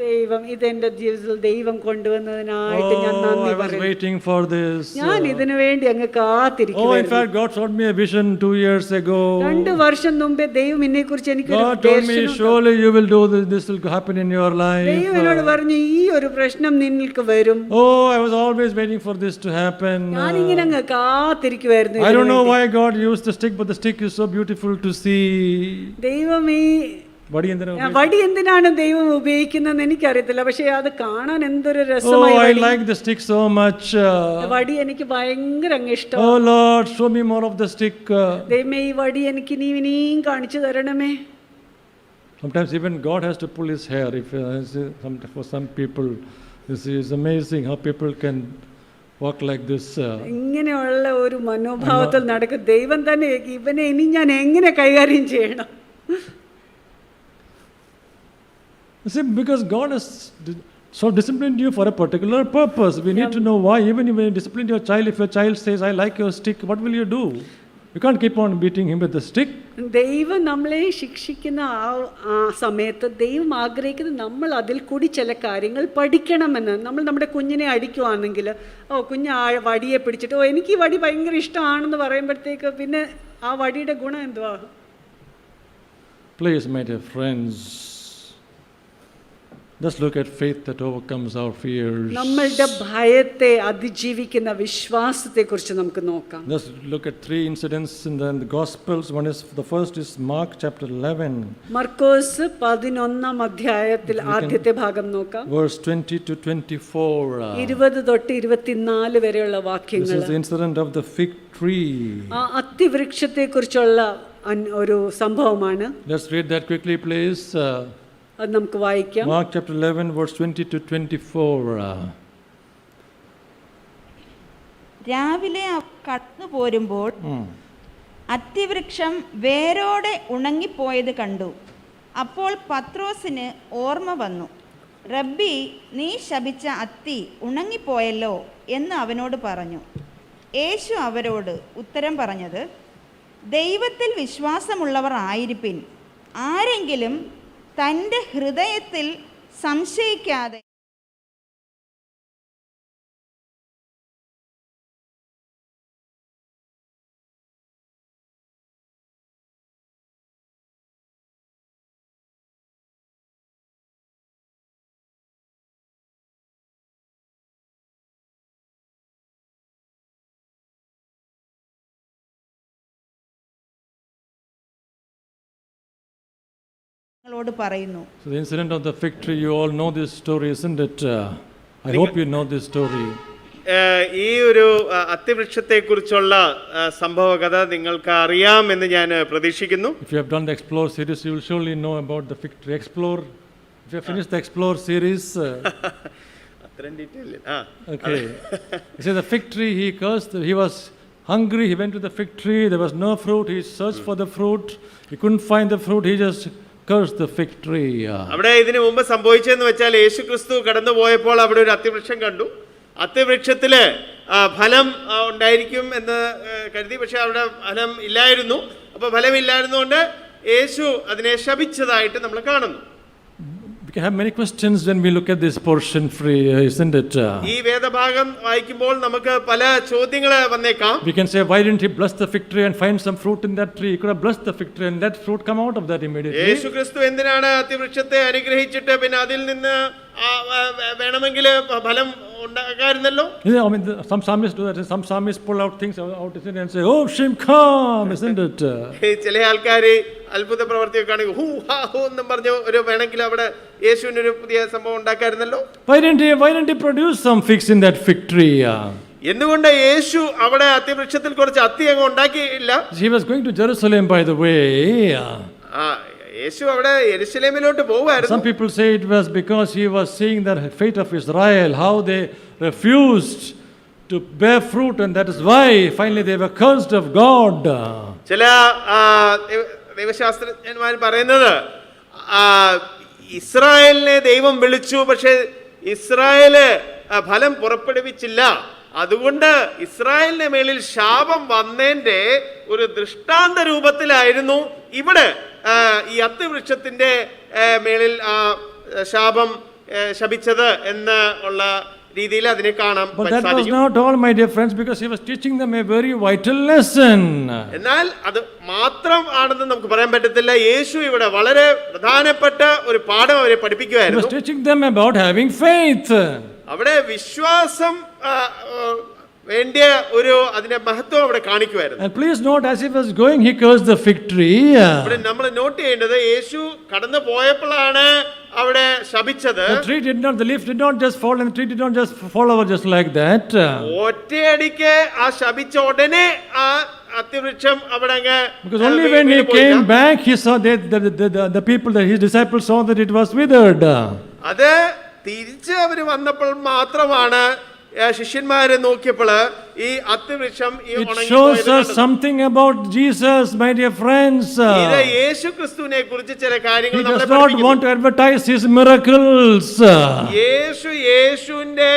S2: ദൈവം ഇതെന്റെ ജീവിതത്തിൽ ദൈവം കൊണ്ടുവന്നതിനായിട്ട് ഞാൻ നന്ദി
S1: I was
S2: പറയുന്നു.
S1: waiting for this.
S2: ഞാൻ ഇതിനു വേണ്ടി അങ്ങ്
S1: Oh, in
S2: കാത്തിരിക്കുന്നു.
S1: fact, God showed me a vision 2 years ago.
S2: 2 വർഷം മുമ്പേ ദൈവം എന്നെ കുറിച്ച് എനിക്ക്
S1: God told me, surely you will do this. This will happen in your life.
S2: ദൈവം എന്നോട് പറഞ്ഞു, ഈ ഒരു പ്രശ്നം നിനക്ക് വരും.
S1: Oh, I was always waiting for this to happen.
S2: ഞാനിങ്ങനെ അങ്ങ് കാത്തിരിക്കുവായിരുന്നു.
S1: I don't know why God used the stick, but the stick is so beautiful to see.
S2: ദൈവം ഈ
S1: വടി
S2: എന്തിനാണ് ദൈവം ഉപയോഗിക്കുന്നതെന്ന് എനിക്കറിയത്തില്ല, പക്ഷെ അത് കാണാൻ എന്തൊരു
S1: Oh,
S2: രസമായി.
S1: I like the stick so much.
S2: വടി എനിക്ക് ഭയങ്കര അങ്ങ് ഇഷ്ടം.
S1: Oh Lord, show me more of the stick.
S2: ദൈവമേ, ഈ വടി എനിക്ക് ഇനിയും കാണിച്ചു തരണമേ.
S1: Sometimes even God has to pull his hair. For some people, it's amazing how people can walk like this.
S2: ഇങ്ങനെയുള്ള ഒരു മനോഭാവത്തിൽ നടക്കും. ദൈവം തന്നെ ഇവനെ ഇനി ഞാൻ എങ്ങനെ കൈകാര്യം ചെയ്യണം?
S1: See, because God has so disciplined you for a particular purpose. We need to know why. Even if you discipline your child, if your child says, I like your stick, what will you do? You can't keep on beating him with the stick.
S2: ദൈവം നമ്മളെ ശിക്ഷിക്കുന്ന ആ സമയത്ത് ദൈവം ആഗ്രഹിക്കുന്നത് നമ്മൾ അതിൽ കൂടി ചില കാര്യങ്ങൾ പഠിക്കണമെന്ന്. നമ്മൾ നമ്മുടെ കുഞ്ഞിനെ അടിക്കുവാണെങ്കിൽ, കുഞ്ഞ് വടിയെ പിടിച്ചിട്ട് എനിക്ക് ഈ വടി ഭയങ്കര ഇഷ്ടമാണെന്ന് പറയുമ്പോഴത്തേക്ക് പിന്നെ ആ വടിയുടെ ഗുണം എന്തുവാ?
S1: Please, my dear friends, let's look at faith that overcomes our fears.
S2: നമ്മളുടെ ഭയത്തെ അതിജീവിക്കുന്ന വിശ്വാസത്തെ കുറിച്ച് നമുക്ക് നോക്കാം.
S1: Let's look at 3 incidents in the Gospels. The first is Mark chapter 11.
S2: മർക്കോസ് 11-ാം അധ്യായത്തിൽ ആദ്യത്തെ ഭാഗം നോക്കാം.
S1: Verse 20 to 24.
S2: 20 തൊട്ട് 24 വരെയുള്ള
S1: This
S2: വാക്യങ്ങൾ.
S1: is the incident of the fig tree.
S2: ആ അത്തിവൃക്ഷത്തെ കുറിച്ചുള്ള ഒരു സംഭവമാണ്.
S1: Let's read that quickly, please.
S2: അത് നമുക്ക് വായിക്കാം.
S1: Mark chapter 11, verse 20 to 24.
S3: രാവിലെ കടന്നു പോരുമ്പോൾ അത്തിവൃക്ഷം വേരോടെ ഉണങ്ങിപ്പോയത് കണ്ടു. അപ്പോൾ പത്രോസിന് ഓർമ്മ വന്നു. റബ്ബി, നീ ശപിച്ച അത്തി ഉണങ്ങിപ്പോയല്ലോ എന്ന് അവനോട് പറഞ്ഞു. യേശു അവരോട് ഉത്തരം പറഞ്ഞത്, ദൈവത്തിൽ വിശ്വാസമുള്ളവർ ആയിരിപ്പിൻ. ആരെങ്കിലും തൻ്റെ ഹൃദയത്തിൽ സംശയിക്കാതെ അവരോട് പറയുന്നു.
S1: So the incident of the fig tree, you all know this story, isn't it? I hope you know this story.
S4: ഈ ഒരു അത്തിവൃക്ഷത്തെക്കുറിച്ചുള്ള സംഭവ കഥ നിങ്ങൾക്ക് അറിയാമെന്ന് ഞാൻ പ്രതീക്ഷിക്കുന്നു.
S1: If you have done the Explore series, you will surely know about the fig tree. Explore. If you have finished the Explore series.
S4: അത്രയും detail.
S1: Okay. You see, the fig tree, he cursed. He was hungry. He went to the fig tree. There was no fruit. He searched for the fruit. He couldn't find the fruit. He just cursed the fig tree.
S4: അവിടെ ഇതിനു മുമ്പ് സംഭവിച്ചതെന്ന് വെച്ചാൽ യേശു ക്രിസ്തു കടന്നു പോയപ്പോൾ അവിടെ ഒരു അത്തിവൃക്ഷം കണ്ടു. അത്തിവൃക്ഷത്തില് ഫലം ഉണ്ടായിരിക്കും എന്ന് കരുതി, പക്ഷെ അവിടെ ഫലം ഇല്ലായിരുന്നു. അപ്പൊ ഫലമില്ലായിരുന്നുകൊണ്ട് യേശു അതിനെ ശപിച്ചതായിട്ട് നമ്മൾ കാണുന്നു.
S1: We can have many questions when we look at this portion free, isn't it?
S4: ഈ വേദഭാഗം വായിക്കുമ്പോൾ നമുക്ക് പല ചോദ്യങ്ങൾ വന്നേക്കാം.
S1: We can say, why didn't he bless the fig tree and find some fruit in that tree? He could have blessed the fig tree and let fruit come out of that immediately.
S4: യേശു ക്രിസ്തു എന്തിനാണ് അത്തിവൃക്ഷത്തെ അനുഗ്രഹിച്ചിട്ട് പിന്നെ അതിൽ നിന്ന് വേണമെങ്കിൽ ഫലം ഉണ്ടാകാറുന്നല്ലോ?
S1: I mean, some psalmists do that. Some psalmists pull out things out and say, oh, shame come, isn't it?
S4: ചില ആൾക്കാർ അത്ഭുത പ്രവർത്തിയൊക്കെ കാണുക ഹൂ ഹാ ഹൂ എന്നും പറഞ്ഞു ഒരു വേണമെങ്കിൽ അവിടെ യേശുവിന് ഒരു പുതിയ സംഭവം ഉണ്ടാക്കാറുന്നല്ലോ.
S1: Why didn't he produce some figs in that fig tree?
S4: എന്തുകൊണ്ട് യേശു അവിടെ അത്തിവൃക്ഷത്തിൽ കുറച്ച് അത്തി അങ്ങ് ഉണ്ടാക്കിയില്ല?
S1: He was going to Jerusalem, by the way.
S4: യേശു അവിടെ യെരുശലേമിലോട്ട് പോവായിരുന്നു.
S1: Some people say it was because he was seeing the fate of Israel, how they refused to bear fruit, and that is why finally they were cursed of God.
S4: ചില ദൈവശാസ്ത്രജ്ഞന്മാർ പറയുന്നത് ഇസ്രായേലിനെ ദൈവം വിളിച്ചു, പക്ഷെ Israel ഫലം പുറപ്പെടുവിച്ചില്ല. അതുകൊണ്ട് ഇസ്രായേലിന്റെ മേലിൽ ശാപം വന്നതിന്റെ ഒരു ദൃഷ്ടാന്ത രൂപത്തിലായിരുന്നു ഇവിടെ ഈ അത്തിവൃക്ഷത്തിന്റെ മേലിൽ ശാപം ശപിച്ചത് എന്ന് ഉള്ള രീതിയിൽ അതിനെ കാണാം.
S1: But that was not all, my dear friends, because he was teaching them a very vital lesson.
S4: എന്നാൽ അത് മാത്രം ആണെന്ന് നമുക്ക് പറയാൻ പറ്റത്തില്ല. യേശു ഇവിടെ വളരെ പ്രധാനപ്പെട്ട ഒരു പാഠം അവരെ പഠിപ്പിക്കുകയായിരുന്നു.
S1: He was teaching them about having faith.
S4: അവിടെ വിശ്വാസം വേണ്ടിയ ഒരു അതിന്റെ മഹത്വം അവിടെ കാണിക്കുമായിരുന്നു.
S1: And please note, as he was going, he cursed the fig tree.
S4: ഇവിടെ നമ്മൾ നോട്ട് ചെയ്യേണ്ടത് യേശു കടന്നു പോയപ്പോഴാണ് അവിടെ ശപിച്ചത്.
S1: The leaf did not just fall, and the tree did not just fall over just like that.
S4: ഒറ്റയടിക്ക് ആ ശപിച്ച ഉടനെ ആ അത്തിവൃക്ഷം അവിടെ അങ്ങ്
S1: because only when he came back he saw that the people, that his disciples saw that it was withered.
S4: അത് തിരിച്ച് അവര് വന്നപ്പോൾ മാത്രമാണ് ശിഷ്യന്മാരെ നോക്കിയപ്പോൾ ഈ അത്തിവൃക്ഷം
S1: It shows us something about Jesus, my dear friends.
S4: ഇത് യേശുക്രിസ്തുവിനെ കുറിച്ച് ചില കാര്യങ്ങൾ
S1: He
S4: നമ്മളെ
S1: does not
S4: പഠിപ്പിക്കുന്നു.
S1: want to advertise his miracles.
S4: യേശുവിന്റെ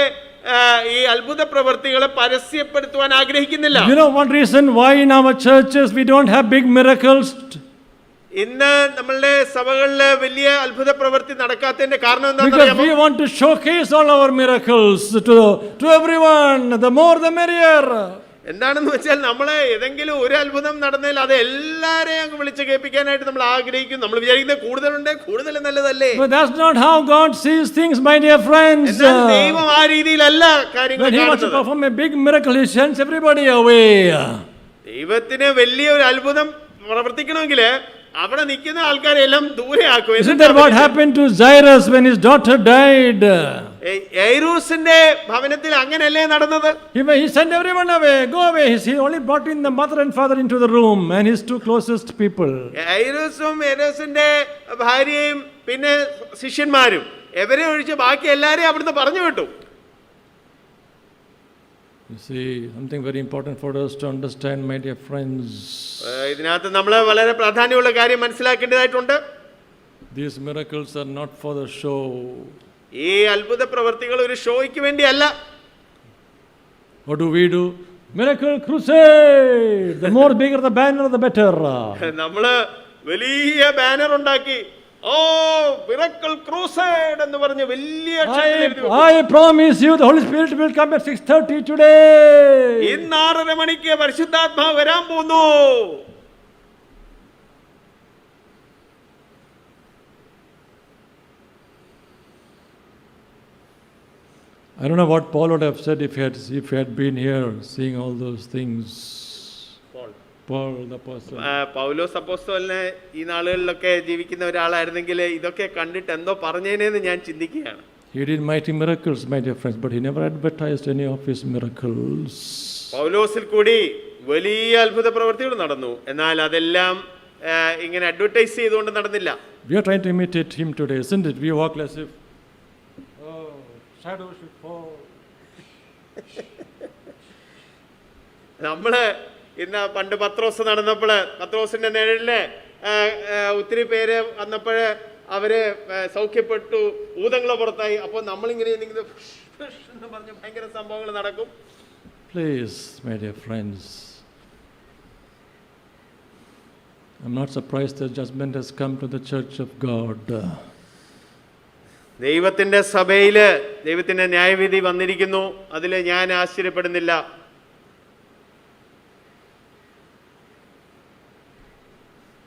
S4: ഈ അത്ഭുത പ്രവൃത്തികളെ പരസ്യപ്പെടുത്തുവാൻ ആഗ്രഹിക്കുന്നില്ല.
S1: You know one reason why in our churches we don't have big miracles?
S4: ഇന്ന് നമ്മളുടെ സഭകളിലെ വലിയ അത്ഭുത പ്രവൃത്തി നടക്കാത്തതിന്റെ കാരണം
S1: Because
S4: എന്താണെന്ന്
S1: we want to showcase all our miracles to everyone. The more the merrier.
S4: എന്താണെന്ന് വെച്ചാൽ നമ്മളെ ഏതെങ്കിലും ഒരു അത്ഭുതം നടന്നാൽ അത് എല്ലാരെയും അങ്ങ് വിളിച്ച് കേൾപ്പിക്കാനായിട്ട് നമ്മൾ ആഗ്രഹിക്കും. നമ്മൾ വിചാരിക്കുന്നത് കൂടുതലുണ്ട്, കൂടുതൽ നല്ലതല്ലേ?
S1: But that's not how God sees things, my dear friends.
S4: എന്നാൽ ദൈവം ആ രീതിയിലല്ല കാര്യങ്ങൾ
S1: When he wants to
S4: കാണുന്നത്.
S1: perform a big miracle, he sends everybody away.
S4: ദൈവത്തിന് വലിയ ഒരു അത്ഭുതം പ്രവർത്തിക്കണമെങ്കിൽ അവിടെ നിൽക്കുന്ന ആൾക്കാരെല്ലാം ദൂരെയാക്കും.
S1: Isn't that what happened to Jairus when his daughter died?
S4: യൈറൂസിന്റെ ഭവനത്തിൽ അങ്ങനെയല്ലേ നടന്നത്?
S1: He sent everyone away. Go away. He only brought in the mother and father into the room and his two closest people.
S4: യൈറൂസും യൈറൂസിന്റെ ഭാര്യയും പിന്നെ ശിഷ്യന്മാരും എവരെ ഒഴിച്ച് ബാക്കി എല്ലാരെയും അവിടുന്ന് പറഞ്ഞു വിട്ടു.
S1: You see, something very important for us to understand, my dear friends.
S4: ഇതിനകത്ത് നമ്മൾ വളരെ പ്രാധാന്യമുള്ള കാര്യം മനസ്സിലാക്കേണ്ടതായിട്ടുണ്ട്.
S1: These miracles are not for the show.
S4: ഈ അത്ഭുത പ്രവർത്തികൾ ഒരു ഷോയ്ക്ക് വേണ്ടിയല്ല.
S1: What do? Miracle crusade. The more bigger the banner, the better.
S4: നമ്മള് വലിയ ബാനർ ഉണ്ടാക്കി, ഓ മിറക്കിൾ ക്രൂസൈഡ് എന്ന് പറഞ്ഞ് വലിയ
S1: I promise you the Holy Spirit will come at 6:30 today.
S4: ഇന്ന് 6:30 മണിക്ക് പരിശുദ്ധാത്മാവ് വരാൻ പോകുന്നു.
S1: I don't know what Paul would have said if he had been here seeing all those things. Paul the apostle.
S4: പൗലോസ് അപ്പോസ്തലനെ ഈ നാളുകളിലൊക്കെ ജീവിക്കുന്ന ഒരാളായിരുന്നെങ്കിൽ ഇതൊക്കെ കണ്ടിട്ട് എന്തോ പറഞ്ഞേനെന്ന് ഞാൻ ചിന്തിക്കുകയാണ്.
S1: He did mighty miracles, my dear friends, but he never advertised any of his miracles.
S4: പൗലോസിൽ കൂടി വലിയ അത്ഭുത പ്രവൃത്തികൾ നടന്നു, എന്നാൽ അതെല്ലാം ഇങ്ങനെ അഡ്വർടൈസ് ചെയ്തുകൊണ്ട് നടന്നില്ല.
S1: We are trying to imitate him today, isn't it? We walk as if, oh, shadow should fall.
S4: നമ്മള് ഇന്ന് പണ്ട് പത്രോസ് നടന്നപ്പോൾ പത്രോസിന്റെ നിഴലില് ഒത്തിരി പേര് വന്നപ്പോൾ അവര് സൗഖ്യപ്പെട്ടു, ഭൂതങ്ങളെ പുറത്തായി. അപ്പോൾ നമ്മളിങ്ങനെ എന്ന് പറഞ്ഞ ഭയങ്കര സംഭവങ്ങൾ നടക്കും.
S1: Please, my dear friends, I'm not surprised that judgment has come to the church of God.
S4: ദൈവത്തിന്റെ സഭയില് ദൈവത്തിന്റെ ന്യായവിധി വന്നിരിക്കുന്നു, അതിൽ ഞാൻ ആശ്ചര്യപ്പെടുന്നില്ല.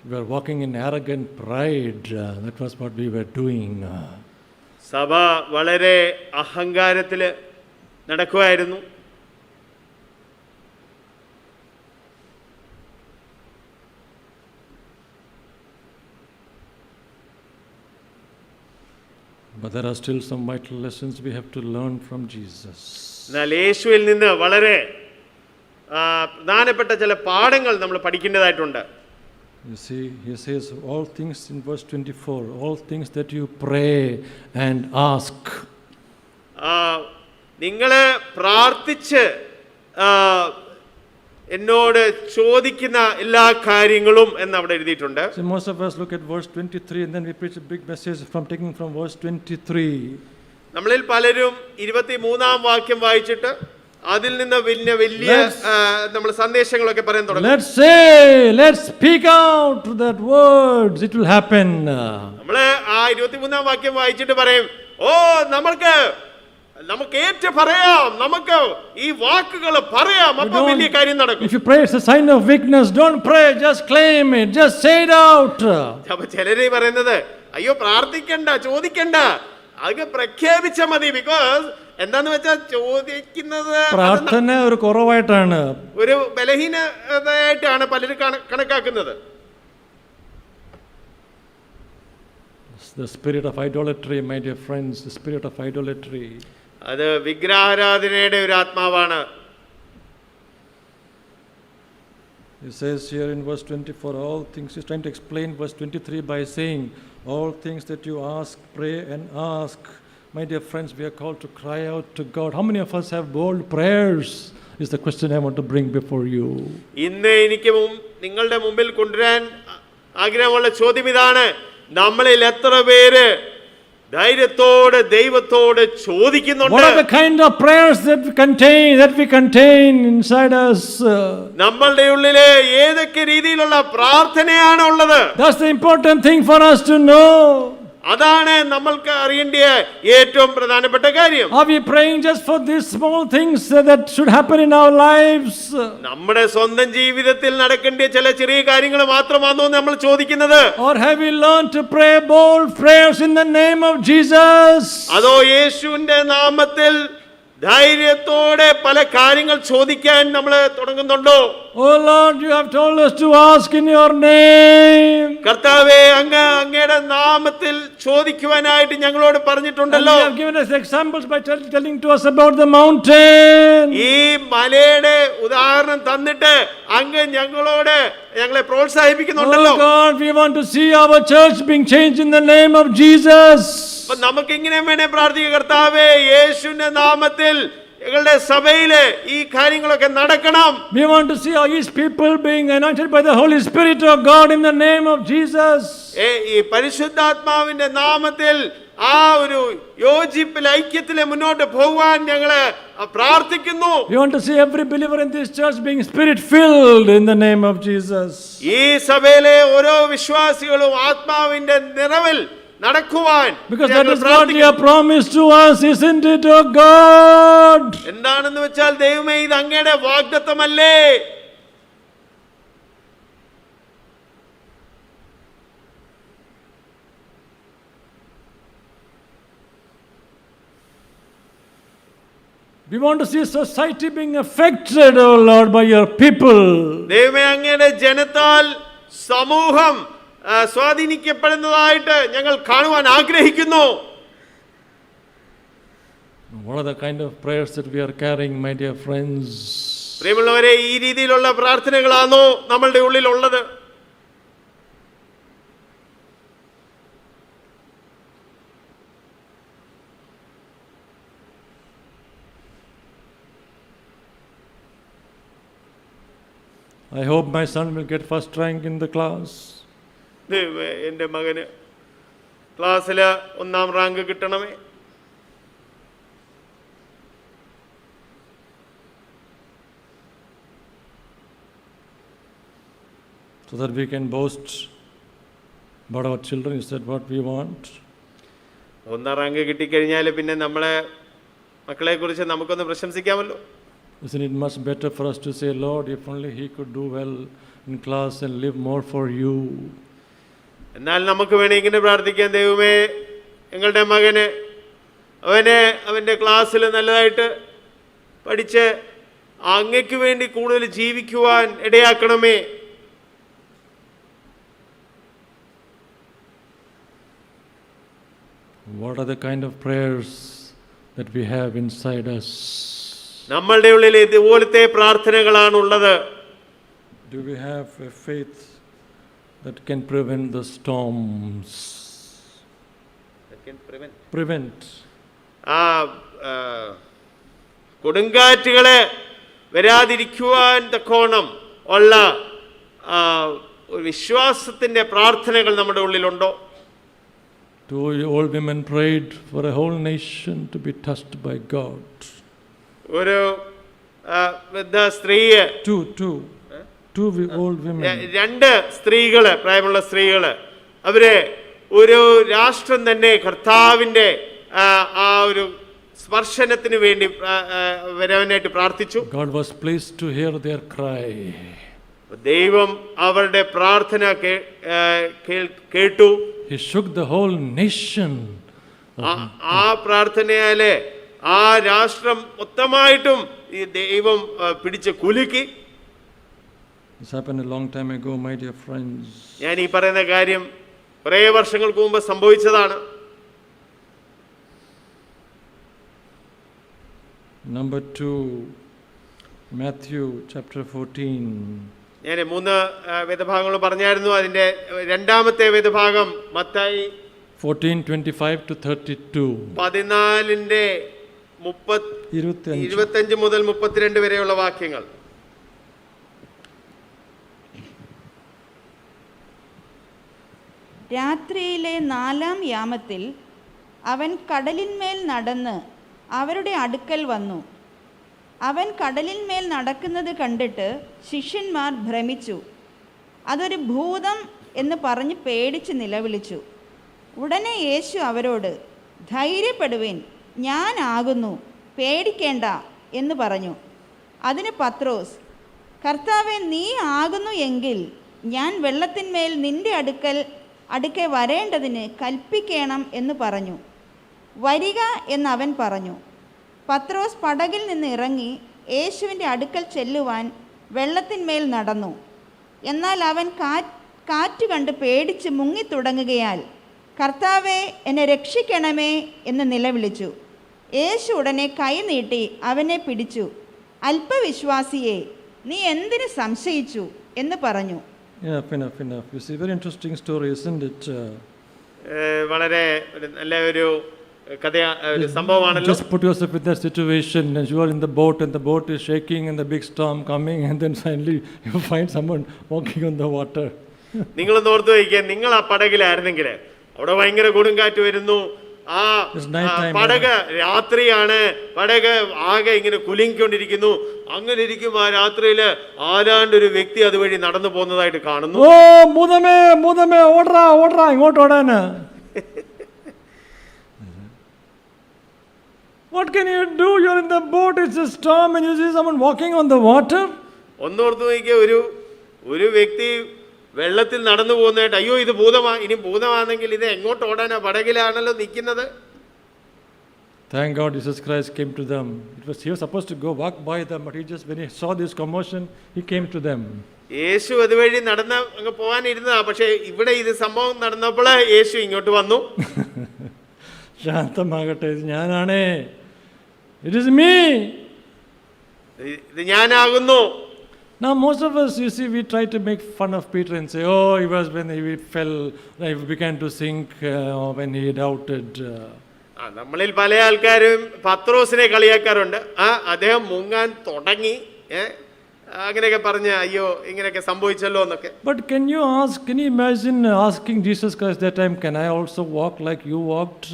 S1: We were walking in arrogant pride. That was what we were doing.
S4: സഭ വളരെ അഹങ്കാരത്തില് നടക്കുമായിരുന്നു.
S1: But there are still some vital lessons we have to learn from Jesus.
S4: എന്നാൽ യേശുവിൽ നിന്ന് വളരെ പ്രധാനപ്പെട്ട ചില പാഠങ്ങൾ നമ്മൾ പഠിക്കേണ്ടതായിട്ടുണ്ട്.
S1: You see, he says all things in verse 24, all things that you pray and ask.
S4: നിങ്ങൾ പ്രാർത്ഥിച്ച് എന്നോട് ചോദിക്കുന്ന എല്ലാ കാര്യങ്ങളും എന്ന് അവിടെ എഴുതിയിട്ടുണ്ട്.
S1: So most of us look at verse 23 and then we preach a big message taking from verse 23.
S4: നമ്മളിൽ പലരും 23-ാം വാക്യം വായിച്ചിട്ട് അതിൽ നിന്ന് വലിയ നമ്മൾ സന്ദേശങ്ങളൊക്കെ പറയാൻ തുടങ്ങും.
S1: Let's speak out that words, it will happen.
S4: നമ്മള് ആ 23-ാം വാക്യം വായിച്ചിട്ട് പറയും, ഓ നമുക്ക് ഏറ്റു പറയാം, നമുക്ക് ഈ വാക്കുകൾ പറയാം, അപ്പോൾ വലിയ കാര്യം നടക്കും.
S1: If you pray it's a sign of weakness, don't pray, just claim it, just say it out.
S4: അപ്പൊ ചിലര് പറയുന്നത്, അയ്യോ പ്രാർത്ഥിക്കണ്ട, ചോദിക്കണ്ട, അത് പ്രഖ്യാപിച്ച മതി. ബിക്കോസ് എന്താന്ന് വെച്ചാൽ ചോദിക്കുന്നത്
S1: പ്രാർത്ഥന ഒരു കുറവായിട്ടാണ്,
S4: ഒരു ബലഹീനതയായിട്ടാണ് പലരും കണക്കാക്കുന്നത്.
S1: The spirit of idolatry, my dear friends, the spirit of idolatry.
S4: അത് വിഗ്രഹാരാധനയുടെ ഒരു ആത്മാവാണ്.
S1: He says here in verse 24, all things, he's trying to explain verse 23 by saying, all things that you ask, pray and ask. My dear friends, we are called to cry out to God. How many of us have bold prayers? Is the question I want to bring before you.
S4: ഇന്ന് എനിക്ക് നിങ്ങളുടെ മുമ്പിൽ കൊണ്ടുവരാൻ ആഗ്രഹമുള്ള ചോദ്യം ഇതാണ്, നമ്മളിൽ എത്ര പേര് ധൈര്യത്തോടെ ദൈവത്തോട് ചോദിക്കുന്നുണ്ട്?
S1: What are the kind of prayers that we contain inside us?
S4: നമ്മളുടെ ഉള്ളിലെ ഏതൊക്കെ രീതിയിലുള്ള പ്രാർത്ഥനയാണ് ഉള്ളത്?
S1: That's the important thing for us to know.
S4: അതാണ് നമ്മൾക്ക് അറിയേണ്ട ഏറ്റവും പ്രധാനപ്പെട്ട കാര്യം.
S1: Are we praying just for these small things that should happen in our lives?
S4: നമ്മുടെ സ്വന്തം ജീവിതത്തിൽ നടക്കേണ്ട ചില ചെറിയ കാര്യങ്ങൾ മാത്രമാണോ നമ്മൾ ചോദിക്കുന്നത്?
S1: Or have we learned to pray bold prayers in the name of Jesus?
S4: അതോ യേശുവിന്റെ നാമത്തിൽ ധൈര്യത്തോടെ പല കാര്യങ്ങൾ ചോദിക്കാൻ നമ്മൾ തുടങ്ങുന്നുണ്ടോ?
S1: Oh Lord, you have told us to ask in your name.
S4: കർത്താവേ, അങ്ങയുടെ നാമത്തിൽ ചോദിക്കുവാനായിട്ട് ഞങ്ങളോട് പറഞ്ഞിട്ടുണ്ടല്ലോ.
S1: You have given us examples by telling to us about the mountain.
S4: ഈ മലയുടെ ഉദാഹരണം തന്നിട്ട് അങ്ങ് ഞങ്ങളെ പ്രോത്സാഹിപ്പിക്കുന്നുണ്ടല്ലോ.
S1: Oh God, we want to see our church being changed in the name of Jesus.
S4: അപ്പൊ നമുക്ക് ഇങ്ങനെ വേണേ പ്രാർത്ഥിക്കുക, കർത്താവേ യേശുവിന്റെ നാമത്തിൽ ഞങ്ങളുടെ സഭയിലെ ഈ കാര്യങ്ങളൊക്കെ നടക്കണം.
S1: We want to see all these people being anointed by the Holy Spirit of God in the name of Jesus.
S4: ഈ പരിശുദ്ധാത്മാവിന്റെ നാമത്തിൽ ആ ഒരു യോജിപ്പിൽ ഐക്യത്തിലെ മുന്നോട്ട് പോകുവാൻ ഞങ്ങള് പ്രാർത്ഥിക്കുന്നു.
S1: We want to see every believer in this church being spirit filled in the name of Jesus.
S4: ഈ സഭയിലെ ഓരോ വിശ്വാസികളും ആത്മാവിന്റെ നിറവിൽ നടക്കുവാൻ,
S1: because that is what you have promised to us, isn't it, oh God?
S4: എന്താണെന്ന് വെച്ചാൽ ദൈവമേ, ഇത് അങ്ങയുടെ വാഗ്ദത്തമല്ലേ?
S1: We want to see society being affected, oh Lord, by your people.
S4: ദൈവമേ, അങ്ങയുടെ ജനത്താൽ സമൂഹം സ്വാധീനിക്കപ്പെടുന്നതായിട്ട് ഞങ്ങൾ കാണുവാൻ ആഗ്രഹിക്കുന്നു.
S1: What are the kind of prayers that we are carrying, my dear friends?
S4: പ്രിയമുള്ളവരെ, ഈ രീതിയിലുള്ള പ്രാർത്ഥനകളാണോ നമ്മളുടെ ഉള്ളിലുള്ളത്?
S1: I hope my son will get first rank in the class.
S4: ദൈവമേ, എൻ്റെ മകന് ക്ലാസ്സിൽ 1ാം rank കിട്ടണമേ.
S1: So that we can boast about our children. Is that what we want?
S4: 1ാം rank കിട്ടിക്കഴിഞ്ഞാൽ പിന്നെ നമ്മളെ മക്കളെ കുറിച്ച് നമുക്കൊന്ന് പ്രശംസിക്കാമല്ലോ.
S1: Isn't it much better for us to say, Lord, if only he could do well in class and live more for you?
S4: എന്നാൽ നമുക്ക് വേണേ ഇങ്ങനെ പ്രാർത്ഥിക്കാൻ, ദൈവമേ, ഞങ്ങളുടെ മകന് അവൻ്റെ ക്ലാസ്സിൽ നല്ലതായിട്ട് പഠിച്ച് അങ്ങയ്ക്ക് വേണ്ടി കൂടുതൽ ജീവിക്കുവാൻ ഇടയാക്കണമേ.
S1: What are the kind of prayers that we have inside us?
S4: നമ്മളുടെ ഉള്ളിൽ ഇതുപോലത്തെ പ്രാർത്ഥനകളാണുള്ളത്.
S1: Do we have a faith that can prevent the storms? Prevent.
S4: കൊടുങ്കാറ്റുകളെ വരാതിരിക്കുവാൻ തക്കോണം ഉള്ള ഒരു വിശ്വാസത്തിന്റെ പ്രാർത്ഥനകൾ നമ്മുടെ ഉള്ളിലുണ്ടോ?
S1: 2 old women prayed for a whole nation to be touched by God.
S4: ഒരു സ്ത്രീയെ,
S1: two old women.
S4: 2 സ്ത്രീകള്, പ്രായമുള്ള സ്ത്രീകള്, അവര് ഒരു രാഷ്ട്രം തന്നെ കർത്താവിന്റെ ആ ഒരു സ്പർശനത്തിന് വേണ്ടി വരാനായിട്ട് പ്രാർത്ഥിച്ചു.
S1: God was pleased to hear their cry.
S4: ദൈവം അവരുടെ പ്രാർത്ഥന കേട്ടു.
S1: He shook the whole nation.
S4: ആ പ്രാർത്ഥനയാലെ ആ രാഷ്ട്രം മൊത്തമായിട്ടും ഈ ദൈവം പിടിച്ച് കുലുക്കി.
S1: This happened a long time ago, my dear friends.
S4: ഞാൻ ഈ പറയുന്ന കാര്യം കുറേ വർഷങ്ങൾക്ക് മുമ്പ് സംഭവിച്ചതാണ്.
S1: Number 2, Matthew chapter 14.
S4: ഞാൻ 3 വേദഭാഗങ്ങൾ പറഞ്ഞായിരുന്നു. അതിന്റെ 2ാമത്തെ വേദഭാഗം മത്തായി
S1: 14:25 to 32.
S4: 14ന്റെ 25 മുതൽ 32 വരെയുള്ള വാക്യങ്ങൾ.
S3: രാത്രിയിലെ 4ാം യാമത്തിൽ അവൻ കടലിന്മേൽ നടന്ന് അവരുടെ അടുക്കൽ വന്നു. അവൻ കടലിന്മേൽ നടക്കുന്നത് കണ്ടിട്ട് ശിഷ്യന്മാർ ഭ്രമിച്ചു. അതൊരു ഭൂതം എന്ന് പറഞ്ഞ് പേടിച്ച് നിലവിളിച്ചു. ഉടനെ യേശു അവരോട്, ധൈര്യപ്പെടുവിൻ, ഞാനാകുന്നു, പേടിക്കേണ്ട എന്ന് പറഞ്ഞു. അതിന് പത്രോസ്, കർത്താവേ, നീ ആകുന്നു എങ്കിൽ ഞാൻ വെള്ളത്തിന്മേൽ നിന്റെ അടുക്കെ വരേണ്ടതിന് കൽപ്പിക്കണം എന്ന് പറഞ്ഞു. വരിക എന്നവൻ പറഞ്ഞു. പത്രോസ് പടകിൽ നിന്ന് ഇറങ്ങി യേശുവിൻ്റെ അടുക്കൽ ചെല്ലുവാൻ വെള്ളത്തിന്മേൽ നടന്നു. എന്നാൽ അവൻ കാറ്റ് കണ്ട് പേടിച്ച് മുങ്ങിത്തുടങ്ങുകയാൽ, കർത്താവേ, എന്നെ രക്ഷിക്കണമേ എന്ന് നിലവിളിച്ചു. യേശു ഉടനെ കൈ നീട്ടി അവനെ പിടിച്ചു. അല്പവിശ്വാസിയെ, നീ എന്തിന് സംശയിച്ചു എന്ന് പറഞ്ഞു.
S1: Enough. You see, very interesting story, isn't it?
S4: വളരെ നല്ല ഒരു സംഭവമാണല്ലോ.
S1: Just put yourself in that situation, and you are in the boat, and the boat is shaking, and the big storm coming, and then finally you find someone walking on the water.
S4: നിങ്ങളൊന്ന് ഓർത്ത് വയ്ക്കുക, നിങ്ങൾ ആ പടകിലായിരുന്നെങ്കിൽ അവിടെ ഭയങ്കര കൊടുങ്കാറ്റ് വരുന്നു, ആ പടക് രാത്രിയാണ്, പടക് ആകെ ഇങ്ങനെ കുലുങ്ങിക്കൊണ്ടിരിക്കുന്നു. അങ്ങനെ ഇരിക്കും ആ രാത്രിയില് ആരാണ്ടൊരു വ്യക്തി അതുവഴി നടന്നു പോകുന്നതായിട്ട് കാണുന്നു.
S1: ഓ മൂതമേ ഓടറാ ഇങ്ങോട്ട് ഓടാന്. What can you do? You're in the boat, it's a storm, and you see someone walking on the water.
S4: ഒന്നോർത്ത് നോക്കിയ ഒരു വ്യക്തി വെള്ളത്തിൽ നടന്നു പോകുന്നതായിട്ട്, അയ്യോ ഇത് ഭൂതമാ, ഇനി ഭൂതമാണെങ്കിൽ ഇത് എങ്ങോട്ട് ഓടാനാ, പടകിലാണല്ലോ നിൽക്കുന്നത്.
S1: Thank God Jesus Christ came to them. He was supposed to go walk by them, but he just, when he saw this commotion, he came to them.
S4: യേശു അതുവഴി നടന്ന് അങ്ങ് പോകാനിരുന്നതാ, പക്ഷെ ഇവിടെ ഇത് സംഭവം നടന്നപ്പോൾ യേശു ഇങ്ങോട്ട് വന്നു.
S1: ശാന്തമാകട്ടെ, ഇത് ഞാനാണേ, ഇറ്റ് ഈസ് മീ.
S4: ഇത് ഞാനാകുന്നു.
S1: Now most of us, you see, we try to make fun of Peter and say, oh, he was when he fell, he began to sink, when he doubted.
S4: നമ്മളിൽ പല ആൾക്കാരും പത്രോസിനെ കളിയാക്കാറുണ്ട്. അദ്ദേഹം മുങ്ങാൻ തുടങ്ങി, അങ്ങനെയൊക്കെ പറഞ്ഞ് അയ്യോ ഇങ്ങനെയൊക്കെ സംഭവിച്ചല്ലോ എന്നൊക്കെ.
S1: But can you imagine asking Jesus Christ that time, can I also walk like you walked?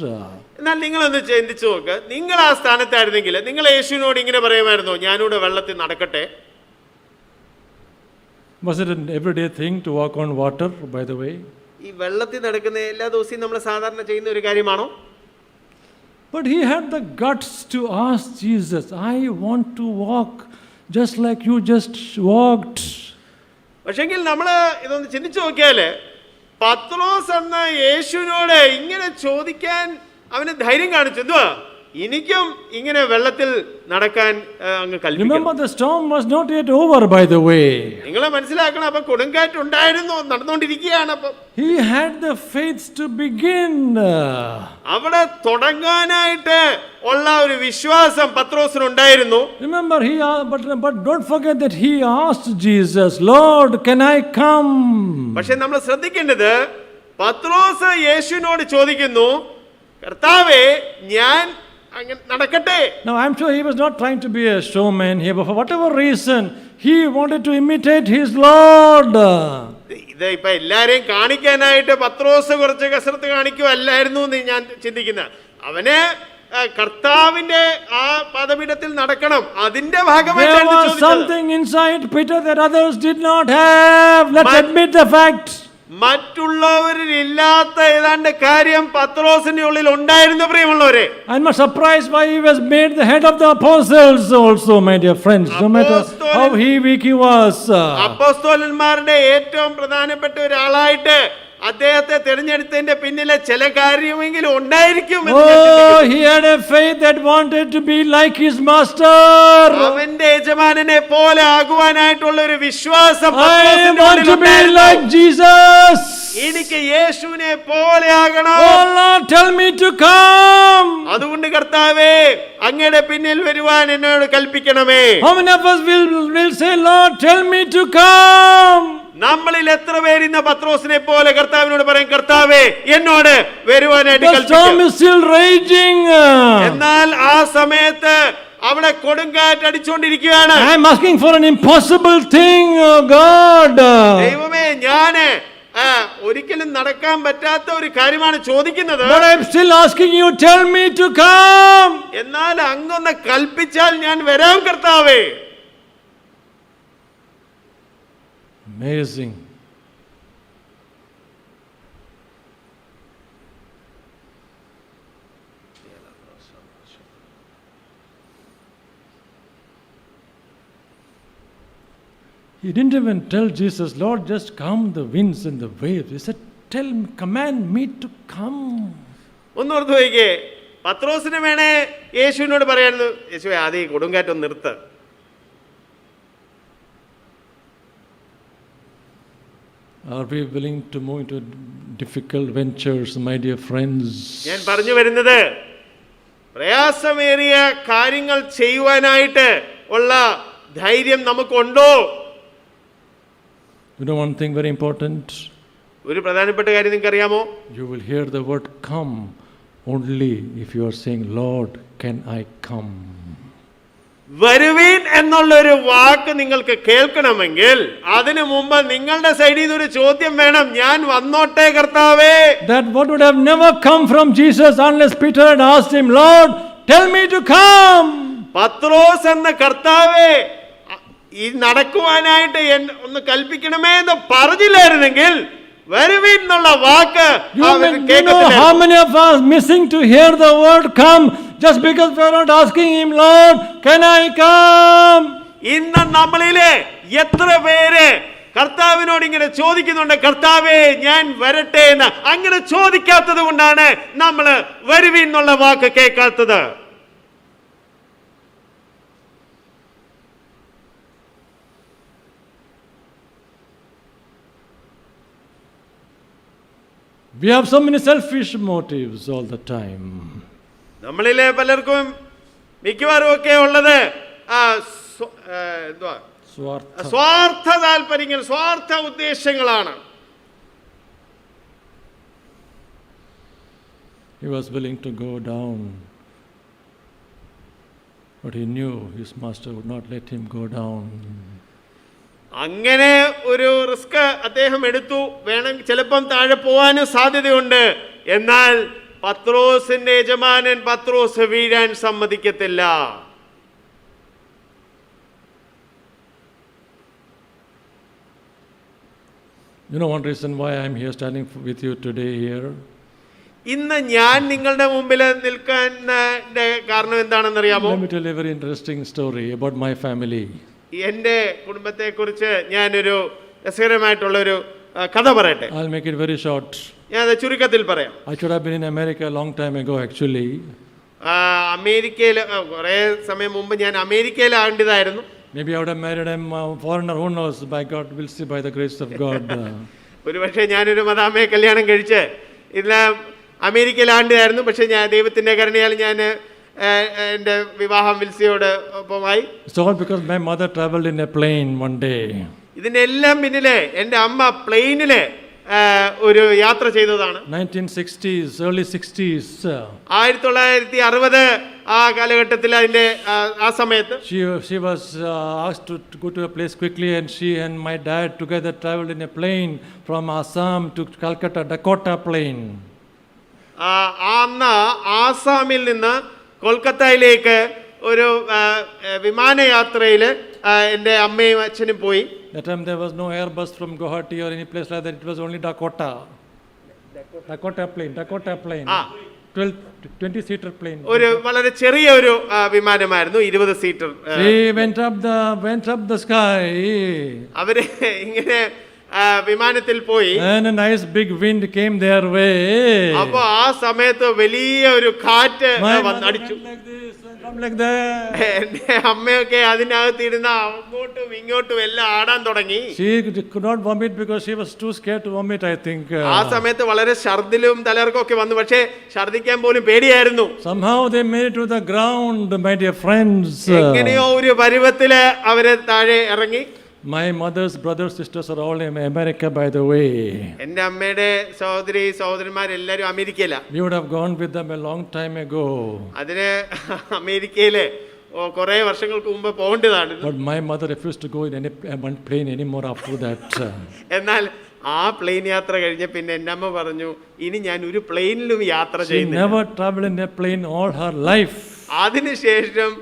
S4: എന്നാൽ നിങ്ങളൊന്ന് ചിന്തിച്ചു നോക്ക്, നിങ്ങൾ ആ സ്ഥാനത്തായിരുന്നെങ്കിൽ നിങ്ങൾ യേശുവിനോട് ഇങ്ങനെ പറയുമായിരുന്നോ, ഞാനിവിടെ വെള്ളത്തിൽ നടക്കട്ടെ?
S1: Was it an everyday thing to walk on water, by the way?
S4: ഈ വെള്ളത്തിൽ നടക്കുന്ന എല്ലാ ദിവസവും നമ്മൾ സാധാരണ ചെയ്യുന്ന ഒരു കാര്യമാണോ?
S1: But he had the guts to ask Jesus, I want to walk just like you just walked.
S4: പക്ഷെങ്കിൽ നമ്മൾ ഇതൊന്ന് ചിന്തിച്ചു നോക്കിയാല് പത്രോസ് എന്ന യേശുവിനോട് ഇങ്ങനെ ചോദിക്കാൻ അവന് ധൈര്യം കാണിച്ചു. എന്തുവാ? എനിക്കും ഇങ്ങനെ വെള്ളത്തിൽ നടക്കാൻ അങ്ങ് കൽപ്പിക്കണം.
S1: Remember, the storm was not yet over, by the way.
S4: നിങ്ങളെ മനസ്സിലാക്കണം, അപ്പൊ കൊടുങ്കാറ്റ് ഉണ്ടായിരുന്നു, നടന്നുകൊണ്ടിരിക്കുകയാണ്. അപ്പൊ
S1: He had the faith to begin.
S4: അവിടെ തുടങ്ങാനായിട്ട് ഉള്ള ഒരു വിശ്വാസം പത്രോസിനുണ്ടായിരുന്നു.
S1: Remember, but don't forget that he asked Jesus, Lord, can I come?
S4: പക്ഷെ നമ്മൾ ശ്രദ്ധിക്കേണ്ടത്, പത്രോസ് യേശുവിനോട് ചോദിക്കുന്നു, കർത്താവേ ഞാൻ അങ്ങനെ നടക്കട്ടെ.
S1: Now, I'm sure he was not trying to be a showman here, but for whatever reason, he wanted to imitate his Lord.
S4: ഇത് ഇപ്പൊ എല്ലാരെയും കാണിക്കാനായിട്ട് പത്രോസ് കുറച്ച് കസരത്ത് കാണിക്കുമല്ലായിരുന്നു എന്ന് ഞാൻ ചിന്തിക്കുന്നത്. അവന് കർത്താവിന്റെ ആ പദപീഠത്തിൽ നടക്കണം, അതിന്റെ ഭാഗമായിട്ടാണ്
S1: There was something inside Peter that others did not have. Let's admit the fact.
S4: മറ്റുള്ളവരിൽ ഇല്ലാത്ത ഏതാണ്ട് കാര്യം പത്രോസിന്റെ ഉള്ളിൽ ഉണ്ടായിരുന്നു. പ്രിയമുള്ളവരെ,
S1: I'm not surprised why he was made the head of the apostles also, my dear friends, no matter how weak he was.
S4: അപ്പോസ്തലന്മാരുടെ ഏറ്റവും പ്രധാനപ്പെട്ട ഒരാളായിട്ട് അദ്ദേഹത്തെ തിരഞ്ഞെടുത്തതിന്റെ പിന്നിലെ ചില കാര്യമെങ്കിലും ഉണ്ടായിരിക്കും.
S1: Oh, he had a faith that wanted to be like his master.
S4: അവന്റെ യജമാനനെ പോലെ ആകുവാനായിട്ടുള്ള ഒരു വിശ്വാസം
S1: I want to be like Jesus.
S4: എനിക്ക് യേശുവിനെ പോലെ ആകണം.
S1: Oh Lord, tell me to come.
S4: അതുകൊണ്ട് കർത്താവേ അങ്ങയുടെ പിന്നിൽ വരുവാൻ എന്നോട് കൽപ്പിക്കണമേ.
S1: How many of us will say, Lord, tell me to come?
S4: നമ്മളിൽ എത്ര പേര് ഇന്ന് പത്രോസിനെ പോലെ കർത്താവിനോട് പറയും, കർത്താവേ എന്നോട് വരുവാനായിട്ട്
S1: The storm is still raging.
S4: എന്നാൽ ആ സമയത്ത് അവിടെ കൊടുങ്കാറ്റ് അടിച്ചുകൊണ്ടിരിക്കുകയാണ്.
S1: I am asking for an impossible thing, oh God.
S4: ദൈവമേ, ഞാന് ഒരിക്കലും നടക്കാൻ പറ്റാത്ത ഒരു കാര്യമാണ് ചോദിക്കുന്നത്.
S1: But I am still asking you, tell me to come.
S4: എന്നാൽ അങ്ങൊന്ന് കൽപ്പിച്ചാൽ ഞാൻ വരാം കർത്താവേ.
S1: Amazing. He didn't even tell Jesus, Lord, just calm the winds and the waves. He said, command me to come.
S4: ഒന്നോർത്ത് നോക്കിക്കേ, പത്രോസിന് വേണേ യേശുവിനോട് പറയായിരുന്നു, യേശുവേ ആദ്യം ഈ കൊടുങ്കാറ്റൊന്ന് നിർത്ത്.
S1: Are we willing to move into difficult ventures, my dear friends?
S4: ഞാൻ പറഞ്ഞു വരുന്നത്, പ്രയാസമേറിയ കാര്യങ്ങൾ ചെയ്യുവാനായിട്ട് ഉള്ള ധൈര്യം നമുക്കുണ്ടോ?
S1: You know one thing very important?
S4: ഒരു പ്രധാനപ്പെട്ട കാര്യം നിങ്ങൾക്ക് അറിയാമോ?
S1: You will hear the word come only if you are saying, Lord, can I come?
S4: വരുവീൻ എന്നുള്ളൊരു വാക്ക് നിങ്ങൾക്ക് കേൾക്കണമെങ്കിൽ അതിനു മുമ്പ് നിങ്ങളുടെ സൈഡിൽ നിന്ന് ഒരു ചോദ്യം വേണം, ഞാൻ വന്നോട്ടെ കർത്താവേ.
S1: That word would have never come from Jesus unless Peter had asked him, Lord, tell me to come.
S4: പത്രോസ് എന്ന കർത്താവേ ഈ നടക്കുവാനായിട്ട് ഒന്ന് കൽപ്പിക്കണമേ എന്ന് പറഞ്ഞില്ലായിരുന്നെങ്കിൽ വരുവീൻ എന്നുള്ള വാക്ക്
S1: You know how many of us missing to hear the word come just because we are not asking him, Lord, can I come?
S4: ഇന്ന് നമ്മളിലെ എത്ര പേര് കർത്താവിനോട് ഇങ്ങനെ ചോദിക്കുന്നുണ്ട്, കർത്താവേ ഞാൻ വരട്ടെ എന്ന്. അങ്ങനെ ചോദിക്കാത്തത് കൊണ്ടാണ് നമ്മൾ വരുവീൻ എന്നുള്ള വാക്ക് കേൾക്കാത്തത്.
S1: We have so many selfish motives all the time.
S4: നമ്മളിലെ പലർക്കും മിക്കവാറും ഒക്കെ ഉള്ളത് എന്തുവാ
S1: Swartha.
S4: സ്വാർത്ഥ താല്പര്യങ്ങൾ, സ്വാർത്ഥ ഉദ്ദേശങ്ങളാണ്.
S1: He was willing to go down, but he knew his master would not let him go down.
S4: അങ്ങനെ ഒരു റിസ്ക് അദ്ദേഹം എടുത്തു. വേണം ചിലപ്പം താഴെ പോവാനും സാധ്യതയുണ്ട്. എന്നാൽ പത്രോസിന്റെ യജമാനൻ പത്രോസ് വീഴാൻ സമ്മതിക്കത്തില്ല.
S1: You know one reason why I am here standing with you today here?
S4: ഇന്ന് ഞാൻ നിങ്ങളുടെ മുമ്പിൽ നിൽക്കാൻ കാരണം എന്താണെന്നറിയാമോ?
S1: Let me tell you a very interesting story about my family.
S4: എൻ്റെ കുടുംബത്തെക്കുറിച്ച് ഞാനൊരു രസകരമായിട്ടുള്ളൊരു കഥ പറയട്ടെ.
S1: I'll make it very short.
S4: ഞാനത് ചുരുക്കത്തിൽ പറയാം.
S1: I should have been in America a long time ago actually.
S4: അമേരിക്കയിൽ കുറേ സമയം മുമ്പ് ഞാൻ അമേരിക്കയിലാകേണ്ടതായിരുന്നു.
S1: Maybe I would have married a foreigner, who knows? By God, we'll see by the grace of God.
S4: ഒരുപക്ഷെ ഞാനൊരു മദാമയെ കല്യാണം കഴിച്ച് ഇതിൽ അമേരിക്കയിലാകേണ്ടതായിരുന്നു. പക്ഷേ ഞാൻ ദൈവത്തിൻ്റെ കരുണയാൽ ഞാൻ എൻ്റെ വിവാഹം വിൽസിയോട് ഒപ്പമായി.
S1: It's all because my mother traveled in a plane one day.
S4: ഇതിനെല്ലാം പിന്നിലെ എൻ്റെ അമ്മ പ്ലെയിനിൽ ഒരു യാത്ര ചെയ്തതാണ്.
S1: 1960s, early 60s.
S4: 1960 ആ കാലഘട്ടത്തിൽ അതിൻ്റെ ആ സമയത്ത്
S1: She was asked to go to a place quickly, and she and my dad together traveled in a plane from Assam to Calcutta, Dakota plain.
S4: അന്ന് ആസാമിൽ നിന്ന് കൊൽക്കത്തയിലേക്ക് ഒരു വിമാനയാത്രയിൽ എൻ്റെ അമ്മയും അച്ഛനും പോയി.
S1: That time there was no Airbus from Guwahati or any place like that. It was only Dakota. Dakota plane. 20-seater plane.
S4: ഒരു വളരെ ചെറിയ ഒരു വിമാനമായിരുന്നു, 20 seater.
S1: She went up the sky.
S4: അവര് ഇങ്ങനെ വിമാനത്തിൽ പോയി.
S1: And a nice big wind came their way.
S4: അപ്പൊ ആ സമയത്ത് വലിയ ഒരു കാറ്റ് വന്നടിച്ചു.
S1: Like that.
S4: എന്റെ അമ്മയൊക്കെ അതിനകത്ത് ഇരുന്ന് അങ്ങോട്ടും ഇങ്ങോട്ടും എല്ലാം ആടാൻ തുടങ്ങി.
S1: She could not vomit because she was too scared to vomit, I think.
S4: ആ സമയത്ത് വളരെ ഛർദിലും തലകറക്കം ഒക്കെ വന്നു. പക്ഷേ ഛർദിക്കാൻ പോലും പേടിയായിരുന്നു.
S1: Somehow they made it to the ground, my dear friends.
S4: എങ്ങനെയോ ഒരു പരുവത്തില് അവര് താഴെ ഇറങ്ങി.
S1: My mother's brothers, sisters are all in America, by the way.
S4: എൻ്റെ അമ്മയുടെ സഹോദരന്മാരെല്ലാരും അമേരിക്കയിലാ.
S1: We would have gone with them a long time ago.
S4: അതിന് അമേരിക്കയില് കുറെ വർഷങ്ങൾക്ക് മുമ്പ് പോകേണ്ടതാണ്.
S1: But my mother refused to go in any one plane anymore after that.
S4: എന്നാൽ ആ പ്ലെയിൻ യാത്ര കഴിഞ്ഞ പിന്നെ എൻ്റെ അമ്മ പറഞ്ഞു, ഇനി ഞാൻ ഒരു പ്ലെയിനിലും യാത്ര
S1: She
S4: ചെയ്യുന്നില്ല.
S1: never traveled in a plane all her life.
S4: അതിനുശേഷം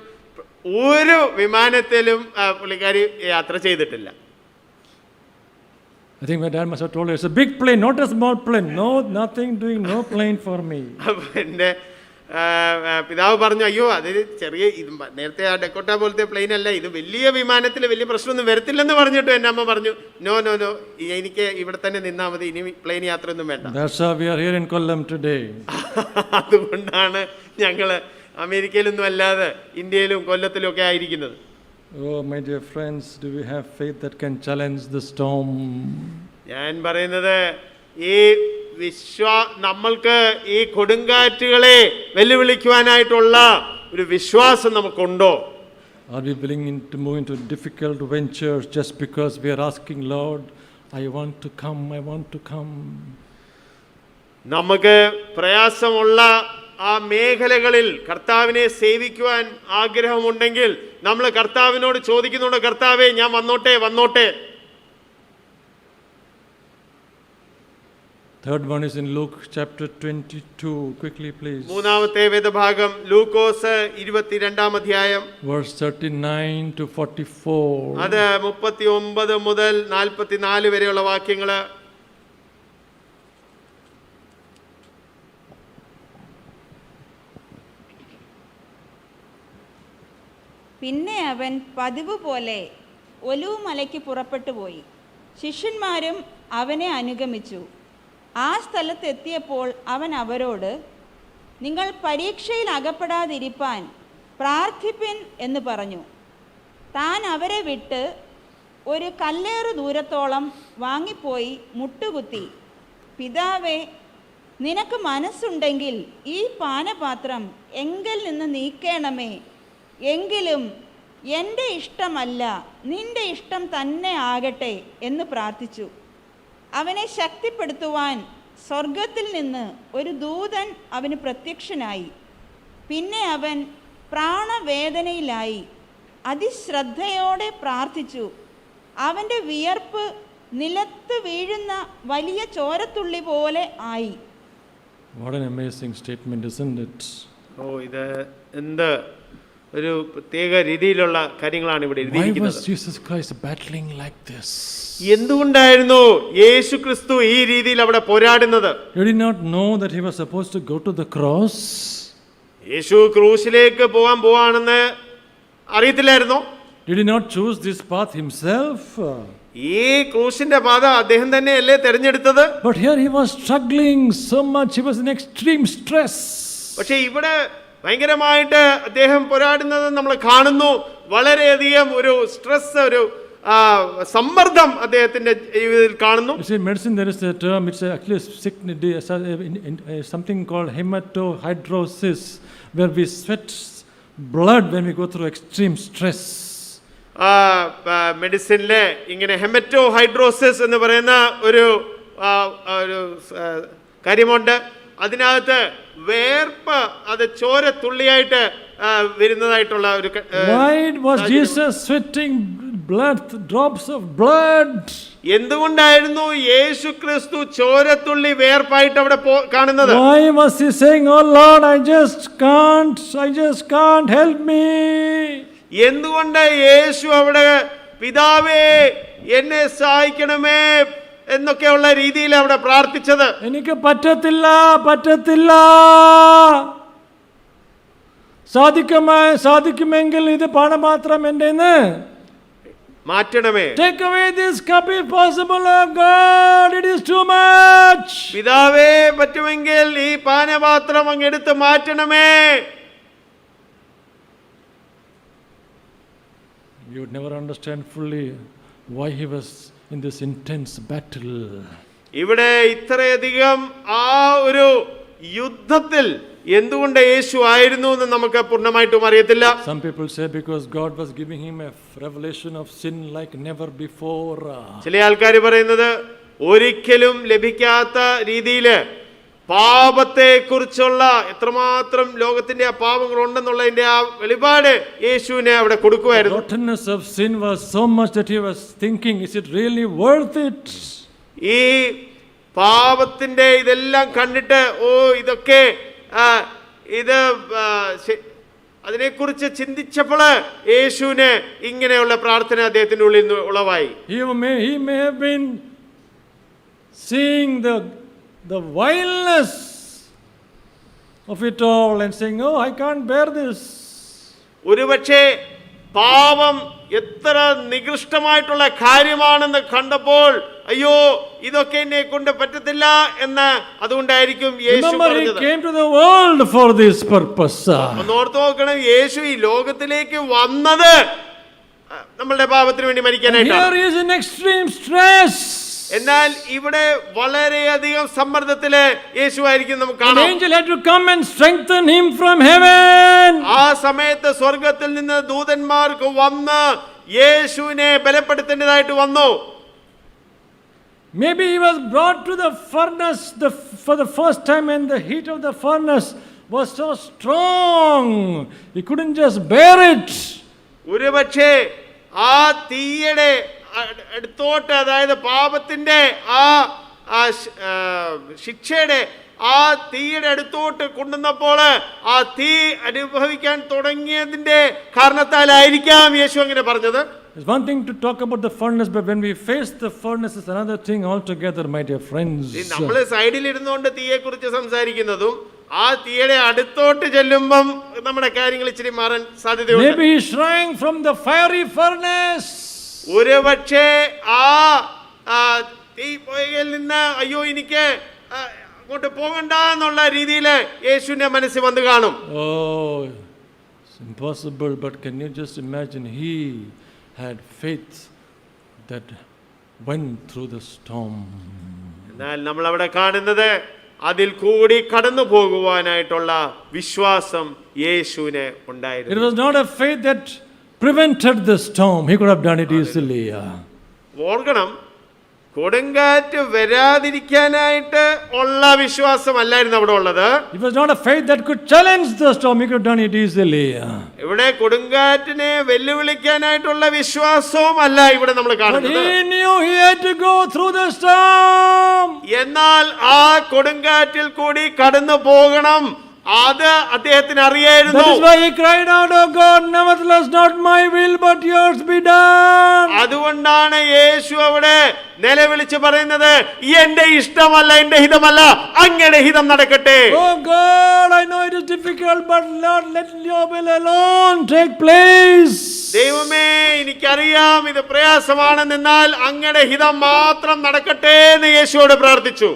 S4: ഒരു വിമാനത്തിലും പുള്ളിക്കാരി യാത്ര ചെയ്തിട്ടില്ല.
S1: I think my dad must have told her, it's a big plane, not a small plane. No, nothing doing, no plane for me.
S4: അപ്പൊ എൻ്റെ പിതാവ് പറഞ്ഞു, അയ്യോ അത് ചെറിയ ഇത് നേരത്തെ ആ ഡെക്കോട്ട പോലത്തെ പ്ലെയിൻ അല്ല, ഇത് വലിയ വിമാനത്തിൽ വലിയ പ്രശ്നമൊന്നും വരത്തില്ലെന്ന് പറഞ്ഞിട്ട് എൻ്റെ അമ്മ പറഞ്ഞു, നോ എനിക്ക് ഇവിടെ തന്നെ നിന്നാൽ മതി, ഇനി പ്ലെയിൻ യാത്ര ഒന്നും വേണ്ട.
S1: That's how we are here in Kollam today.
S4: അതുകൊണ്ടാണ് ഞങ്ങള് അമേരിക്കയിലൊന്നും അല്ലാതെ ഇന്ത്യയിലും കൊല്ലത്തിലും ഒക്കെ ആയിരിക്കുന്നത്.
S1: Oh, my dear friends, do we have faith that can challenge the storm?
S4: ഞാൻ പറയുന്നത് ഈ നമ്മൾക്ക് ഈ കൊടുങ്കാറ്റുകളെ വെല്ലുവിളിക്കുവാനായിട്ടുള്ള ഒരു വിശ്വാസം നമുക്കുണ്ടോ?
S1: Are we willing to move into difficult ventures just because we are asking, Lord, I want to come?
S4: നമുക്ക് പ്രയാസമുള്ള ആ മേഖലകളിൽ കർത്താവിനെ സേവിക്കുവാൻ ആഗ്രഹമുണ്ടെങ്കിൽ നമ്മൾ കർത്താവിനോട് ചോദിക്കുന്നുണ്ട്, കർത്താവേ ഞാൻ വന്നോട്ടെ.
S1: Third one is in Luke chapter 22. Quickly, please.
S4: മൂന്നാമത്തെ വേദഭാഗം ലൂക്കോസ് 22 അധ്യായം
S1: Verse 39 to 44.
S4: അത് 39 മുതൽ 44 വരെയുള്ള വാക്യങ്ങള്.
S3: പിന്നെ അവൻ പതിവ് പോലെ ഒലിവ് മലയ്ക്ക് പുറപ്പെട്ടു പോയി. ശിഷ്യന്മാരും അവനെ അനുഗമിച്ചു. ആ സ്ഥലത്തെത്തിയപ്പോൾ അവൻ അവരോട്, നിങ്ങൾ പരീക്ഷയിൽ അകപ്പെടാതിരിപ്പാൻ പ്രാർത്ഥിപ്പിൻ എന്ന് പറഞ്ഞു. താൻ അവരെ വിട്ട് ഒരു കല്ലേറ് ദൂരത്തോളം വാങ്ങിപ്പോയി മുട്ടുകുത്തി, പിതാവേ, നിനക്ക് മനസ്സുണ്ടെങ്കിൽ ഈ പാനപാത്രം എങ്കിൽ നിന്ന് നീക്കേണമേ. എങ്കിലും എൻ്റെ ഇഷ്ടമല്ല, നിന്റെ ഇഷ്ടം തന്നെ ആകട്ടെ എന്ന് പ്രാർത്ഥിച്ചു. അവനെ ശക്തിപ്പെടുത്തുവാൻ സ്വർഗത്തിൽ നിന്ന് ഒരു ദൂതൻ അവന് പ്രത്യക്ഷനായി. പിന്നെ അവൻ പ്രാണവേദനയിലായി അതിശ്രദ്ധയോടെ പ്രാർത്ഥിച്ചു. അവൻ്റെ വിയർപ്പ് നിലത്ത് വീഴുന്ന വലിയ ചോരത്തുള്ളി പോലെ ആയി.
S1: What an amazing statement, isn't it?
S4: ഇത് എന്ത് ഒരു പ്രത്യേക രീതിയിലുള്ള കാര്യങ്ങളാണ് ഇവിടെ
S1: Why
S4: എഴുതിയിരിക്കുന്നത്.
S1: was Jesus Christ battling like this?
S4: എന്തുകൊണ്ടായിരുന്നു യേശു ക്രിസ്തു ഈ രീതിയിൽ അവിടെ പോരാടുന്നത്?
S1: Did he not know that he was supposed to go to the cross?
S4: Yeshu ക്രൂശിലേക്ക് പോവാണെന്ന് അറിയത്തില്ലായിരുന്നോ?
S1: Did he not choose this path himself?
S4: ഈ ക്രൂശിന്റെ പാത അദ്ദേഹം തന്നെയല്ലേ തെരഞ്ഞെടുത്തത്?
S1: But here he was struggling so much, he was in extreme stress.
S4: പക്ഷെ ഇവിടെ ഭയങ്കരമായിട്ട് അദ്ദേഹം പോരാടുന്നത് നമ്മൾ കാണുന്നു. വളരെയധികം ഒരു സ്ട്രെസ്, ഒരു സമ്മർദ്ദം അദ്ദേഹത്തിന്റെ ജീവിതത്തിൽ കാണുന്നു.
S1: You see, in medicine there is a term, it's actually something called hematohydrosis, where we sweat blood when we go through extreme stress.
S4: മെഡിസിനിലെ ഇങ്ങനെ ഹെമറ്റോഹൈഡ്രോസിസ് എന്ന് പറയുന്ന ഒരു കാര്യമുണ്ട്. അതിനകത്ത് വേർപ്പ് അത് ചോര തുള്ളിയായിട്ട് വരുന്നതായിട്ടുള്ള ഒരു
S1: Why was Jesus sweating blood, drops of blood?
S4: എന്തുകൊണ്ടായിരുന്നു യേശു ക്രിസ്തു ചോരത്തുള്ളി വേർപ്പായിട്ട് അവിടെ കാണുന്നത്?
S1: Why was he saying, "Oh Lord, I just can't, help me"?
S4: എന്തുകൊണ്ട് യേശു അവിടെ പിതാവേ എന്നെ സഹായിക്കണമേ എന്നൊക്കെയുള്ള രീതിയിൽ അവിടെ പ്രാർത്ഥിച്ചത്?
S1: എനിക്ക് പറ്റത്തില്ല, സാധിക്കുമെങ്കിൽ ഇത് പാനപാത്രം എന്റേന്ന്
S4: മാറ്റണമേ.
S1: Take away this cup if possible, oh God, it is too much.
S4: പിതാവേ പറ്റുമെങ്കിൽ ഈ പാനപാത്രം അങ്ങ് എടുത്ത് മാറ്റണമേ.
S1: You would never understand fully why he was in this intense battle.
S4: ഇവിടെ ഇത്രയധികം ആ ഒരു യുദ്ധത്തിൽ എന്തുകൊണ്ട് യേശു ആയിരുന്നു എന്ന് നമുക്ക് പൂർണ്ണമായിട്ടും അറിയത്തില്ല.
S1: Some people say because God was giving him a revelation of sin like never before.
S4: ചില ആൾക്കാർ പറയുന്നത് ഒരിക്കലും ലഭിക്കാത്ത രീതിയില് പാപത്തെ കുറിച്ചുള്ള എത്രമാത്രം ലോകത്തിന്റെ ആ പാപങ്ങൾ ഉണ്ടെന്നുള്ളതിന്റെ ആ വെളിപാട് യേശുവിനെ അവിടെ കൊടുക്കുമായിരുന്നു.
S1: The rottenness of sin was so much that he was thinking, is it really worth it?
S4: ഈ പാപത്തിന്റെ ഇതെല്ലാം കണ്ടിട്ട് ഇതൊക്കെ ഇത് അതിനെക്കുറിച്ച് ചിന്തിച്ചപ്പോൾ യേശുവിന് ഇങ്ങനെയുള്ള പ്രാർത്ഥന അദ്ദേഹത്തിന്റെ ഉള്ളിൽ നിന്ന് ഉളവായി.
S1: He may have been seeing the vileness of it all and saying, "Oh, I can't bear this."
S4: ഒരുപക്ഷേ പാപം എത്ര നികൃഷ്ടമായിട്ടുള്ള കാര്യമാണെന്ന് കണ്ടപ്പോൾ അയ്യോ ഇതൊക്കെ എന്നെ കൊണ്ട് പറ്റത്തില്ല എന്ന് അതുകൊണ്ടായിരിക്കും യേശു
S1: Remember,
S4: പറഞ്ഞത്.
S1: he came to the world for this purpose.
S4: ഒന്ന് ഓർത്ത് നോക്കണം, യേശു ഈ ലോകത്തിലേക്ക് വന്നത് നമ്മളുടെ പാപത്തിന് വേണ്ടി മരിക്കാനായിട്ടാണ്.
S1: Here he is in extreme stress.
S4: എന്നാൽ ഇവിടെ വളരെയധികം സമ്മർദ്ദത്തില് യേശു ആയിരിക്കും നമുക്ക്
S1: An
S4: കാണാം.
S1: angel had to come and strengthen him from heaven.
S4: ആ സമയത്ത് സ്വർഗത്തിൽ നിന്ന് ദൂതന്മാർക്ക് വന്ന് യേശുവിനെ ബലപ്പെടുത്തേണ്ടതായിട്ട് വന്നു.
S1: Maybe he was brought to the furnace for the first time, and the heat of the furnace was so strong he couldn't just bear it.
S4: ഒരുപക്ഷേ ആ തീയുടെ അടുത്തോട്ട്, അതായത് പാപത്തിന്റെ ആ ശിക്ഷയുടെ ആ തീയുടെ അടുത്തോട്ട് കൊണ്ടുവന്നപ്പോൾ ആ തീ അനുഭവിക്കാൻ തുടങ്ങിയതിന്റെ കാരണത്താലായിരിക്കാം യേശു അങ്ങനെ പറഞ്ഞത്.
S1: It's one thing to talk about the furnace, but when we face the furnace, it's another thing altogether, my dear friends.
S4: നമ്മൾ സൈഡിൽ ഇരുന്നുകൊണ്ട് തീയെ കുറിച്ച് സംസാരിക്കുന്നതും ആ തീയുടെ അടുത്തോട്ട് ചെല്ലുമ്പം നമ്മുടെ കാര്യങ്ങൾ ഇച്ചിരി മാറാൻ സാധ്യതയുണ്ട്.
S1: Maybe he shrank from the fiery furnace.
S4: ഒരുപക്ഷേ ആ തീ പൊയ്കയിൽ നിന്ന് അയ്യോ എനിക്ക് അങ്ങോട്ട് പോകണ്ട എന്നുള്ള രീതിയിൽ യേശുവിന്റെ മനസ്സിൽ വന്ന് കാണും.
S1: Oh, it's impossible, but can you just imagine? He had faith that went through the storm.
S4: എന്നാൽ നമ്മൾ അവിടെ കാണുന്നത് അതിൽ കൂടി കടന്നു പോകുവാനായിട്ടുള്ള വിശ്വാസം യേശുവിന്
S1: It
S4: ഉണ്ടായിരുന്നു.
S1: was not a faith that prevented the storm. He could have done it easily.
S4: ഓർക്കണം, കൊടുങ്കാറ്റ് വരാതിരിക്കാനായിട്ട് ഉള്ള വിശ്വാസമല്ലായിരുന്നു അവിടെ ഉള്ളത്.
S1: It was not a faith that could challenge the storm. He could have done it easily.
S4: ഇവിടെ കൊടുങ്കാറ്റിനെ വെല്ലുവിളിക്കാനായിട്ടുള്ള വിശ്വാസവും അല്ല ഇവിടെ നമ്മൾ
S1: But
S4: കാണുന്നത്.
S1: he knew he had to go through the storm.
S4: എന്നാൽ ആ കൊടുങ്കാറ്റിൽ കൂടി കടന്നു പോകണം, അത് അദ്ദേഹത്തിന് അറിയായിരുന്നു.
S1: That is why he cried out, "Oh God, nevertheless not my will but yours be done."
S4: അതുകൊണ്ടാണ് യേശു അവിടെ നിലവിളിച്ച് പറയുന്നത്, എന്റെ ഇഷ്ടമല്ല, എന്റെ ഹിതമല്ല, അങ്ങയുടെ ഹിതം നടക്കട്ടെ.
S1: Oh God, I know it is difficult, but Lord, let your will alone take place.
S4: ദൈവമേ, എനിക്കറിയാം ഇത് പ്രയാസമാണെന്നാൽ അങ്ങയുടെ ഹിതം മാത്രം നടക്കട്ടെ എന്ന് യേശുവോട് പ്രാർത്ഥിച്ചു.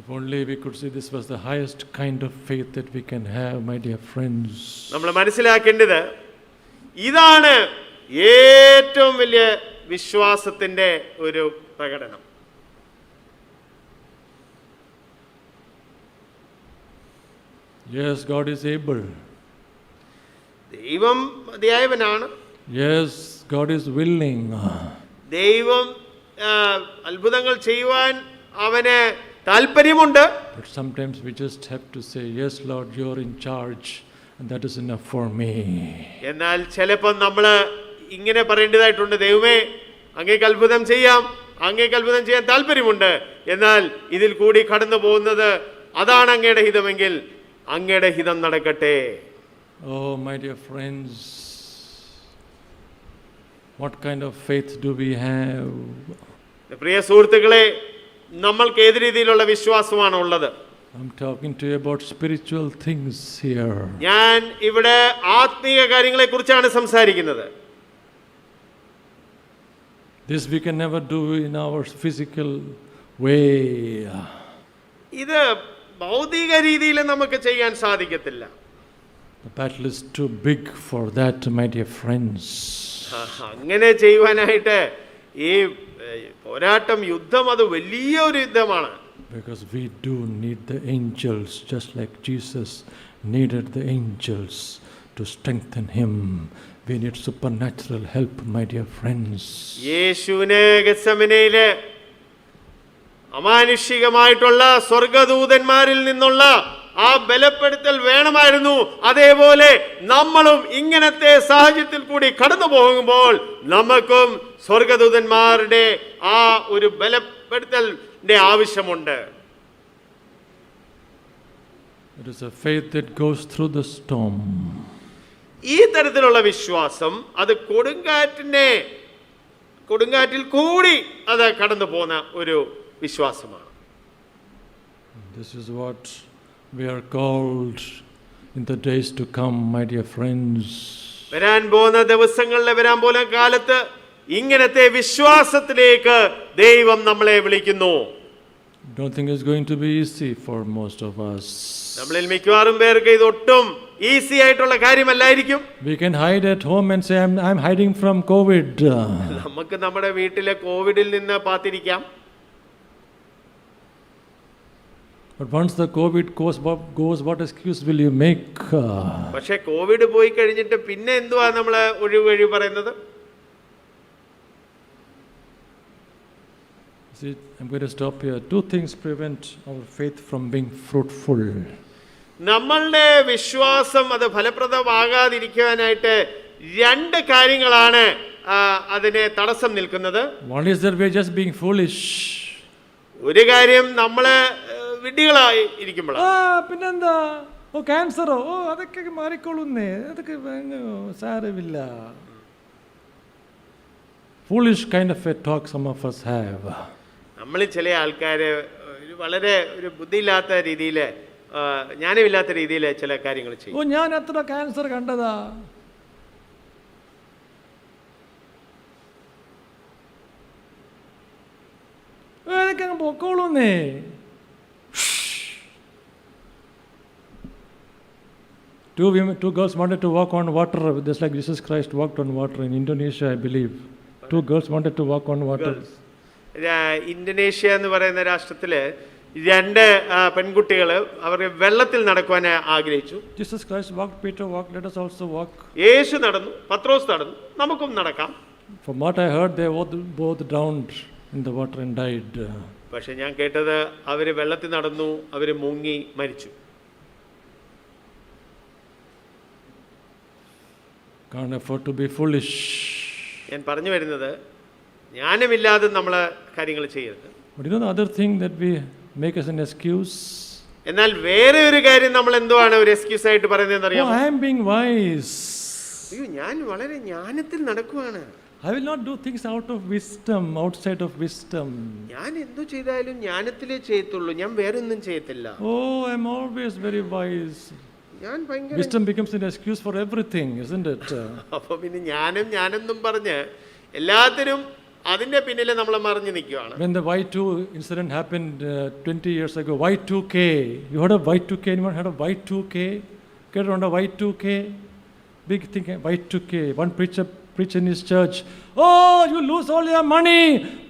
S1: If only we could see this was the highest kind of faith that we can have, my dear friends.
S4: നമ്മൾ മനസ്സിലാക്കേണ്ടത് ഇതാണ് ഏറ്റവും വലിയ വിശ്വാസത്തിന്റെ ഒരു പ്രകടനം.
S1: Yes, God is able.
S4: ദൈവം മതിയായവനാണ്.
S1: Yes, God is willing.
S4: ദൈവം അത്ഭുതങ്ങൾ ചെയ്യുവാൻ അവന് താല്പര്യമുണ്ട്.
S1: But sometimes we just have to say, "Yes, Lord, you're in charge, and that is enough for me."
S4: എന്നാൽ ചിലപ്പോൾ നമ്മൾ ഇങ്ങനെ പറയേണ്ടതായിട്ടുണ്ട്, ദൈവമേ, അങ്ങേക്ക് അത്ഭുതം ചെയ്യാം, അങ്ങേക്ക് അത്ഭുതം ചെയ്യാൻ താല്പര്യമുണ്ട്, എന്നാൽ ഇതിൽ കൂടി കടന്നു പോകുന്നത് അതാണ് അങ്ങയുടെ ഹിതമെങ്കിൽ അങ്ങയുടെ ഹിതം നടക്കട്ടെ.
S1: Oh, my dear friends, what kind of faith do we have?
S4: പ്രിയ സുഹൃത്തുക്കളെ, നമ്മൾക്ക് ഏത് രീതിയിലുള്ള വിശ്വാസമാണ് ഉള്ളത്?
S1: I'm talking to you about spiritual things here.
S4: ഞാൻ ഇവിടെ ആത്മീയ കാര്യങ്ങളെ കുറിച്ചാണ് സംസാരിക്കുന്നത്.
S1: This we can never do in our physical way.
S4: ഇത് ഭൗതിക രീതിയിൽ നമുക്ക് ചെയ്യാൻ സാധിക്കത്തില്ല.
S1: The battle is too big for that, my dear friends.
S4: അങ്ങനെ ചെയ്യുവാനായിട്ട് ഈ പോരാട്ടം, യുദ്ധം, അത് വലിയൊരു യുദ്ധമാണ്.
S1: Because we do need the angels, just like Jesus needed the angels to strengthen him. We need supernatural help, my dear friends.
S4: യേശുവിനെ ഗെത്സമനയിലെ അമാനുഷികമായിട്ടുള്ള സ്വർഗദൂതന്മാരിൽ നിന്നുള്ള ആ ബലപ്പെടുത്തൽ വേണമായിരുന്നു. അതേപോലെ നമ്മളും ഇങ്ങനത്തെ സാഹചര്യത്തിൽ കൂടി കടന്നു പോകുമ്പോൾ നമുക്കും സ്വർഗദൂതന്മാരുടെ ആ ഒരു ബലപ്പെടുത്തലിന്റെ ആവശ്യമുണ്ട്.
S1: It is a faith that goes through the storm.
S4: ഈ തരത്തിലുള്ള വിശ്വാസം അത് കൊടുങ്കാറ്റിൽ കൂടി അത് കടന്നു പോകുന്ന ഒരു വിശ്വാസമാണ്.
S1: This is what we are called in the days to come, my dear friends.
S4: വരാൻ പോകുന്ന ദിവസങ്ങളിൽ, വരാൻ പോകുന്ന കാലത്ത് ഇങ്ങനത്തെ വിശ്വാസത്തിലേക്ക് ദൈവം നമ്മളെ വിളിക്കുന്നു.
S1: Don't think it's going to be easy for most of us.
S4: നമ്മളിൽ മിക്കവാറും പേർക്ക് ഇതൊട്ടും ഈസി ആയിട്ടുള്ള കാര്യമല്ലായിരിക്കും.
S1: We can hide at home and say, I'm hiding from COVID.
S4: നമുക്ക് നമ്മുടെ വീട്ടിലെ കോവിഡിൽ നിന്ന് പാത്തിരിക്കാം.
S1: But once the COVID goes, what excuse will you make?
S4: പക്ഷെ Covid പോയി കഴിഞ്ഞിട്ട് പിന്നെ എന്തുവാ നമ്മൾ ഒഴിവഴി പറയുന്നത്?
S1: See, I'm going to stop here. Two things prevent our faith from being fruitful.
S4: നമ്മളുടെ വിശ്വാസം അത് ഫലപ്രദമാകാതിരിക്കാനായിട്ട് രണ്ട് കാര്യങ്ങളാണ് അതിനെ തടസ്സം നിൽക്കുന്നത്.
S1: One is that we're just being foolish.
S4: ഒരു കാര്യം നമ്മള് വിഡ്ഢികളായി ഇരിക്കുമ്പോഴാണ്.
S1: പിന്നെന്താ, ഓ ക്യാൻസറോ, ഓ അതൊക്കെ മാറിക്കൊള്ളുന്നേ, അതൊക്കെ സാരമില്ല. Foolish kind of a talk some of us have.
S4: നമ്മളിൽ ചില ആൾക്കാര് വളരെ ഒരു ബുദ്ധിയില്ലാത്ത രീതിയിൽ, ജ്ഞാനമില്ലാത്ത രീതിയിൽ ചില കാര്യങ്ങൾ ചെയ്യും.
S1: ഓ ഞാൻ എത്ര ക്യാൻസർ കണ്ടതാ, അതൊക്കെ അങ്ങ് പൊക്കോളൂന്നേ. Two girls wanted to walk on water, just like Jesus Christ walked on water in Indonesia, I believe. Two girls wanted to walk on water.
S4: Indonesia എന്ന് പറയുന്ന രാഷ്ട്രത്തിൽ രണ്ട് പെൺകുട്ടികൾ അവർ വെള്ളത്തിൽ നടക്കുവാൻ ആഗ്രഹിച്ചു.
S1: Jesus Christ walked, Peter walked, let us also walk.
S4: യേശു നടന്നു, പത്രോസ് നടന്നു, നമുക്കും നടക്കാം.
S1: From what I heard, they both drowned in the water and died.
S4: പക്ഷെ ഞാൻ കേട്ടത് അവർ വെള്ളത്തിൽ നടന്നു, അവർ മുങ്ങി മരിച്ചു.
S1: Can't afford to be foolish.
S4: ഞാൻ പറഞ്ഞു വരുന്നത് ജ്ഞാനമില്ലാതെ നമ്മൾ കാര്യങ്ങൾ ചെയ്യരുത്.
S1: But you know the other thing that we make as an excuse?
S4: എന്നാൽ വേറെ ഒരു കാര്യം നമ്മൾ എന്തുവാണ് ഒരു എക്സ്ക്യൂസ് ആയിട്ട് പറയുന്നതെന്ന്
S1: Oh,
S4: അറിയാമോ?
S1: I am being wise.
S4: അയ്യോ, ഞാൻ വളരെ ജ്ഞാനത്തിൽ നടക്കുവാണ്,
S1: I will not do things out of wisdom, outside of wisdom.
S4: ഞാൻ എന്തു ചെയ്താലും ജ്ഞാനത്തിലേ ചെയ്യത്തുള്ളൂ, ഞാൻ വേറെ ഒന്നും ചെയ്യത്തില്ല.
S1: Oh, I am always very wise.
S4: ഞാൻ ഭയങ്കര
S1: Wisdom becomes an excuse for everything, isn't it?
S4: അപ്പൊ പിന്നെ ഞാനെന്നും പറഞ്ഞ് എല്ലാത്തിനും അതിന്റെ പിന്നിലെ നമ്മൾ മറിഞ്ഞു നിൽക്കുവാണ്.
S1: When the Y2 incident happened 20 years ago, Y2K, you heard of Y2K? Anyone heard of Y2K? Get around a Y2K? Big thing, Y2K. One preacher preached in his church, oh, you lose all your money,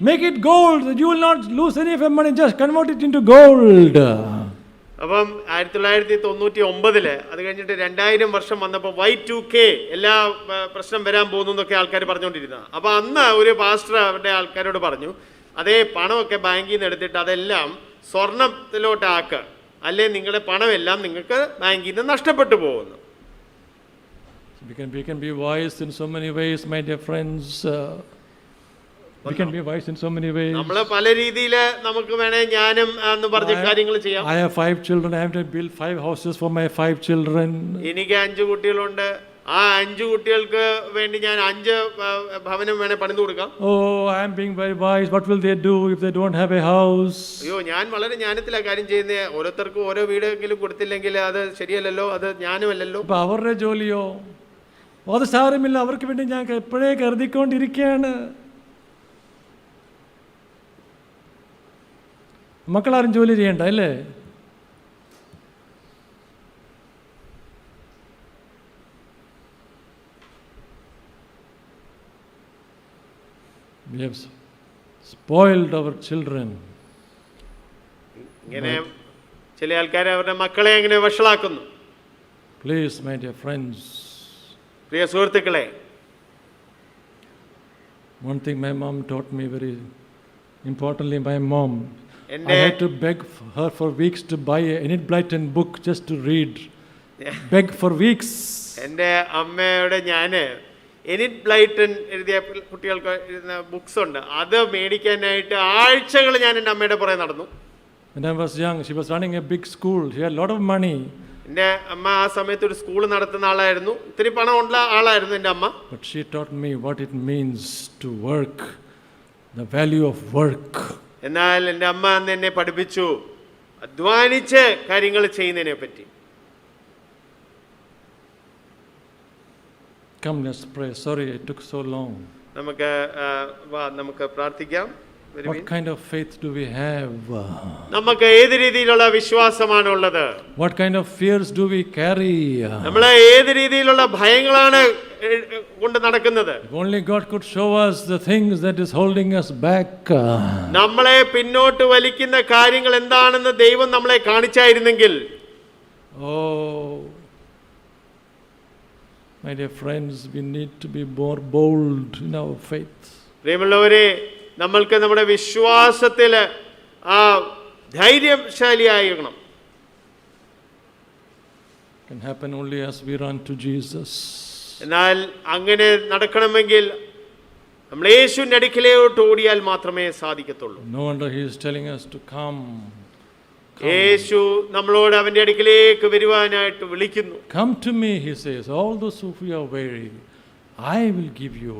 S1: make it gold. You will not lose any of your money, just convert it into gold.
S4: അപ്പം 1999 അത് കഴിഞ്ഞിട്ട് 2000 വർഷം വന്നപ്പോൾ Y2K എല്ലാ പ്രശ്നം വരാൻ പോകുന്നു എന്നൊക്കെ ആൾക്കാർ പറഞ്ഞുകൊണ്ടിരുന്ന. അപ്പോൾ അന്ന് ഒരു പാസ്റ്റർ അവരുടെ ആൾക്കാരോട് പറഞ്ഞു, അതേ പണമൊക്കെ ബാങ്കിൽ നിന്ന് എടുത്തിട്ട് അതെല്ലാം സ്വർണത്തിലോട്ട് ആക്കുക, അല്ലേ നിങ്ങളുടെ പണമെല്ലാം നിങ്ങൾക്ക് ബാങ്കിൽ നിന്ന് നഷ്ടപ്പെട്ടു പോകുന്നു.
S1: We can be wise in so many ways, my dear friends. We can be wise in so many ways.
S4: നമ്മൾ പല രീതിയിൽ നമുക്ക് വേണേ ജ്ഞാനം എന്ന് പറഞ്ഞ കാര്യങ്ങൾ ചെയ്യാം.
S1: I have 5 children. I have to build 5 houses for my 5 children.
S4: എനിക്ക് 5 കുട്ടികളുണ്ട്, ആ 5 കുട്ടികൾക്ക് വേണ്ടി ഞാൻ 5 ഭവനം വേണേ പണിതു കൊടുക്കാം.
S1: Oh, I am being very wise. What will they do if they don't have a house?
S4: അയ്യോ, ഞാൻ വളരെ ജ്ഞാനത്തിലാ കാര്യം ചെയ്യുന്നത്. ഓരോരുത്തർക്കും ഓരോ വീടെങ്കിലും കൊടുത്തില്ലെങ്കിൽ അത് ശരിയല്ലല്ലോ, അത് ജ്ഞാനമല്ലല്ലോ.
S1: അപ്പോൾ അവരുടെ ജോലിയോ അത് സാരമില്ല, അവർക്ക് വേണ്ടി ഞാൻ എപ്പോഴേ കരുതിക്കൊണ്ടിരിക്കുകയാണ്. മക്കളാരും ജോലി ചെയ്യണ്ട അല്ലേ? We have spoiled our children.
S4: ഇങ്ങനെ ചില ആൾക്കാർ അവരുടെ മക്കളെ എങ്ങനെ വഷളാക്കുന്നു.
S1: Please, my dear friends.
S4: പ്രിയ സുഹൃത്തുക്കളെ,
S1: One thing my mom taught me very importantly, my mom, I had to beg her for weeks to buy a Enid Blyton book just to read. Beg for weeks.
S4: എൻ്റെ അമ്മയോട് ഞാൻ എനിഡ് ബ്ലൈറ്റൺ എഴുതിയ കുട്ടികൾക്ക് എഴുതുന്ന books ഉണ്ട്, അത് മേടിക്കാനായിട്ട് ആഴ്ചകൾ ഞാൻ എൻ്റെ അമ്മയുടെ പുറകെ നടന്നു.
S1: When I was young, she was running a big school. She had a lot of money.
S4: എൻ്റെ അമ്മ ആ സമയത്ത് ഒരു സ്കൂൾ നടത്തുന്ന ആളായിരുന്നു, ഇത്തിരി പണം ഉള്ള ആളായിരുന്നു എൻ്റെ അമ്മ.
S1: But she taught me what it means to work, the value of work.
S4: എന്നാൽ എൻ്റെ അമ്മ അന്ന് എന്നെ പഠിപ്പിച്ചു അധ്വാനിച്ച് കാര്യങ്ങൾ ചെയ്യുന്നതിനെ പറ്റി.
S1: Come, let's pray. Sorry, it took so long.
S4: നമുക്ക് പ്രാർത്ഥിക്കാം.
S1: What kind of faith do we have?
S4: നമുക്ക് ഏത് രീതിയിലുള്ള വിശ്വാസമാണ് ഉള്ളത്?
S1: What kind of fears do we carry?
S4: നമ്മൾ ഏത് രീതിയിലുള്ള ഭയങ്ങളാണ് കൊണ്ട് നടക്കുന്നത്?
S1: If only God could show us the things that is holding us back.
S4: നമ്മളെ പിന്നോട്ട് വലിക്കുന്ന കാര്യങ്ങൾ എന്താണെന്ന് ദൈവം നമ്മളെ കാണിച്ചായിരുന്നെങ്കിൽ.
S1: Oh, my dear friends, we need to be more bold in our faith.
S4: പ്രിയമുള്ളവരെ, നമ്മൾക്ക് നമ്മുടെ വിശ്വാസത്തിൽ ധൈര്യശാലിയായിരിക്കണം.
S1: Can happen only as we run to Jesus.
S4: എന്നാൽ അങ്ങനെ നടക്കണമെങ്കിൽ നമ്മൾ യേശുവിന്റെ അടുക്കലോട്ട് ഓടിയാൽ മാത്രമേ സാധിക്കത്തുള്ളൂ.
S1: No wonder he is telling us to come.
S4: യേശു നമ്മളോട് അവന്റെ അടുക്കലേക്ക് വരുവാനായിട്ട് വിളിക്കുന്നു.
S1: Come to me, he says, all those who are weary, I will give you.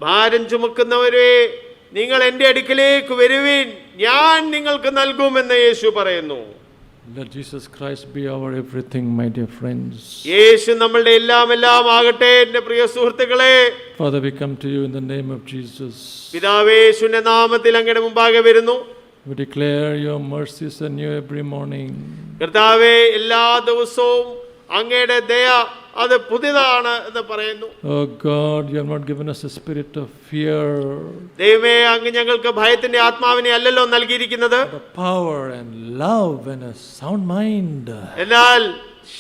S4: ഭാരം ചുമക്കുന്നവരെ, നിങ്ങൾ എൻ്റെ അടുക്കലേക്ക് വരുവിൻ, ഞാൻ നിങ്ങൾക്ക് നൽകുമെന്ന് യേശു പറയുന്നു.
S1: Let Jesus Christ be our everything, my dear friends.
S4: യേശു നമ്മളുടെ എല്ലാം ആകട്ടെ എൻ്റെ പ്രിയ സുഹൃത്തുക്കളെ.
S1: Father, we come to you in the name of Jesus.
S4: പിതാവേ, യേശുവിന്റെ നാമത്തിൽ അങ്ങയുടെ മുമ്പാകെ വരുന്നു.
S1: We declare your mercies anew every morning.
S4: കർത്താവേ, എല്ലാ ദിവസവും അങ്ങയുടെ ദയ അത് പുതിയതാണ് എന്ന് പറയുന്നു.
S1: Oh God, you have not given us a spirit of fear,
S4: ദൈവമേ, അങ്ങ് ഞങ്ങൾക്ക് ഭയത്തിന്റെ ആത്മാവിനെ അല്ലല്ലോ നൽകിയിരിക്കുന്നത്,
S1: but power and love and a sound mind.
S4: എന്നാൽ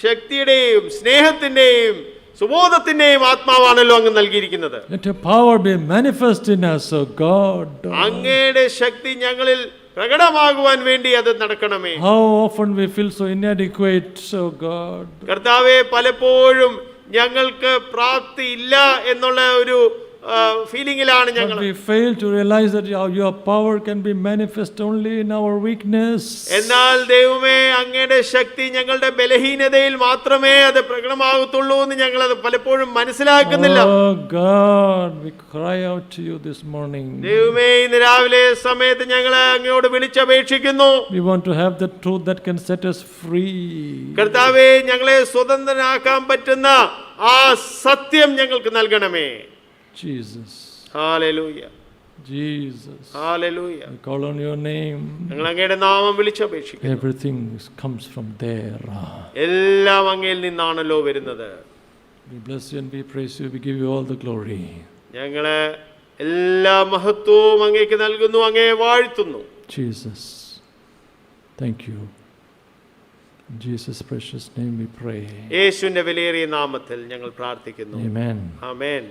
S4: ശക്തിയുടെയും സ്നേഹത്തിന്റെയും സുബോധത്തിന്റെയും ആത്മാവാണല്ലോ അങ്ങ് നൽകിയിരിക്കുന്നത്.
S1: Let your power be manifest in us, oh God.
S4: അങ്ങയുടെ ശക്തി ഞങ്ങളിൽ പ്രകടമാകുവാൻ വേണ്ടി അത് നടക്കണമേ.
S1: How often we feel so inadequate, oh God.
S4: കർത്താവെ, പലപ്പോഴും ഞങ്ങൾക്ക് പ്രാപ്തി ഇല്ല എന്നുള്ള ഒരു ഫീലിംഗിലാണ് ഞങ്ങൾ.
S1: But we fail to realize that your power can be manifest only in our weakness.
S4: എന്നാൽ ദൈവമേ, അങ്ങയുടെ ശക്തി ഞങ്ങളുടെ ബലഹീനതയിൽ മാത്രമേ അത് പ്രകടമാകത്തുള്ളൂ എന്ന് ഞങ്ങൾ അത് പലപ്പോഴും മനസ്സിലാക്കുന്നില്ല.
S1: Oh God, we cry out to you this morning.
S4: ദൈവമേ, ഇന്ന് രാവിലെ സമയത്ത് ഞങ്ങൾ അങ്ങയോട് വിളിച്ചപേക്ഷിക്കുന്നു.
S1: We want to have the truth that can set us free.
S4: കർത്താവേ, ഞങ്ങളെ സ്വതന്ത്രനാക്കാൻ പറ്റുന്ന ആ സത്യം ഞങ്ങൾക്ക് നൽകണമേ.
S1: Jesus.
S4: Hallelujah,
S1: Jesus.
S4: Hallelujah.
S1: We call on your name.
S4: ഞങ്ങൾ അങ്ങയുടെ നാമം വിളിച്ചപേക്ഷിക്കുന്നു.
S1: Everything comes from there.
S4: എല്ലാം അങ്ങയിൽ നിന്നാണല്ലോ വരുന്നത്.
S1: We bless you and we praise you. We give you all the glory.
S4: ഞങ്ങള് എല്ലാ മഹത്വവും അങ്ങേക്ക് നൽകുന്നു, അങ്ങയെ വാഴ്ത്തുന്നു.
S1: Jesus. Thank you. In Jesus' precious name we pray.
S4: യേശുവിന്റെ വിലയേറിയ നാമത്തിൽ ഞങ്ങൾ പ്രാർത്ഥിക്കുന്നു.
S1: Amen.
S4: ആമേൻ.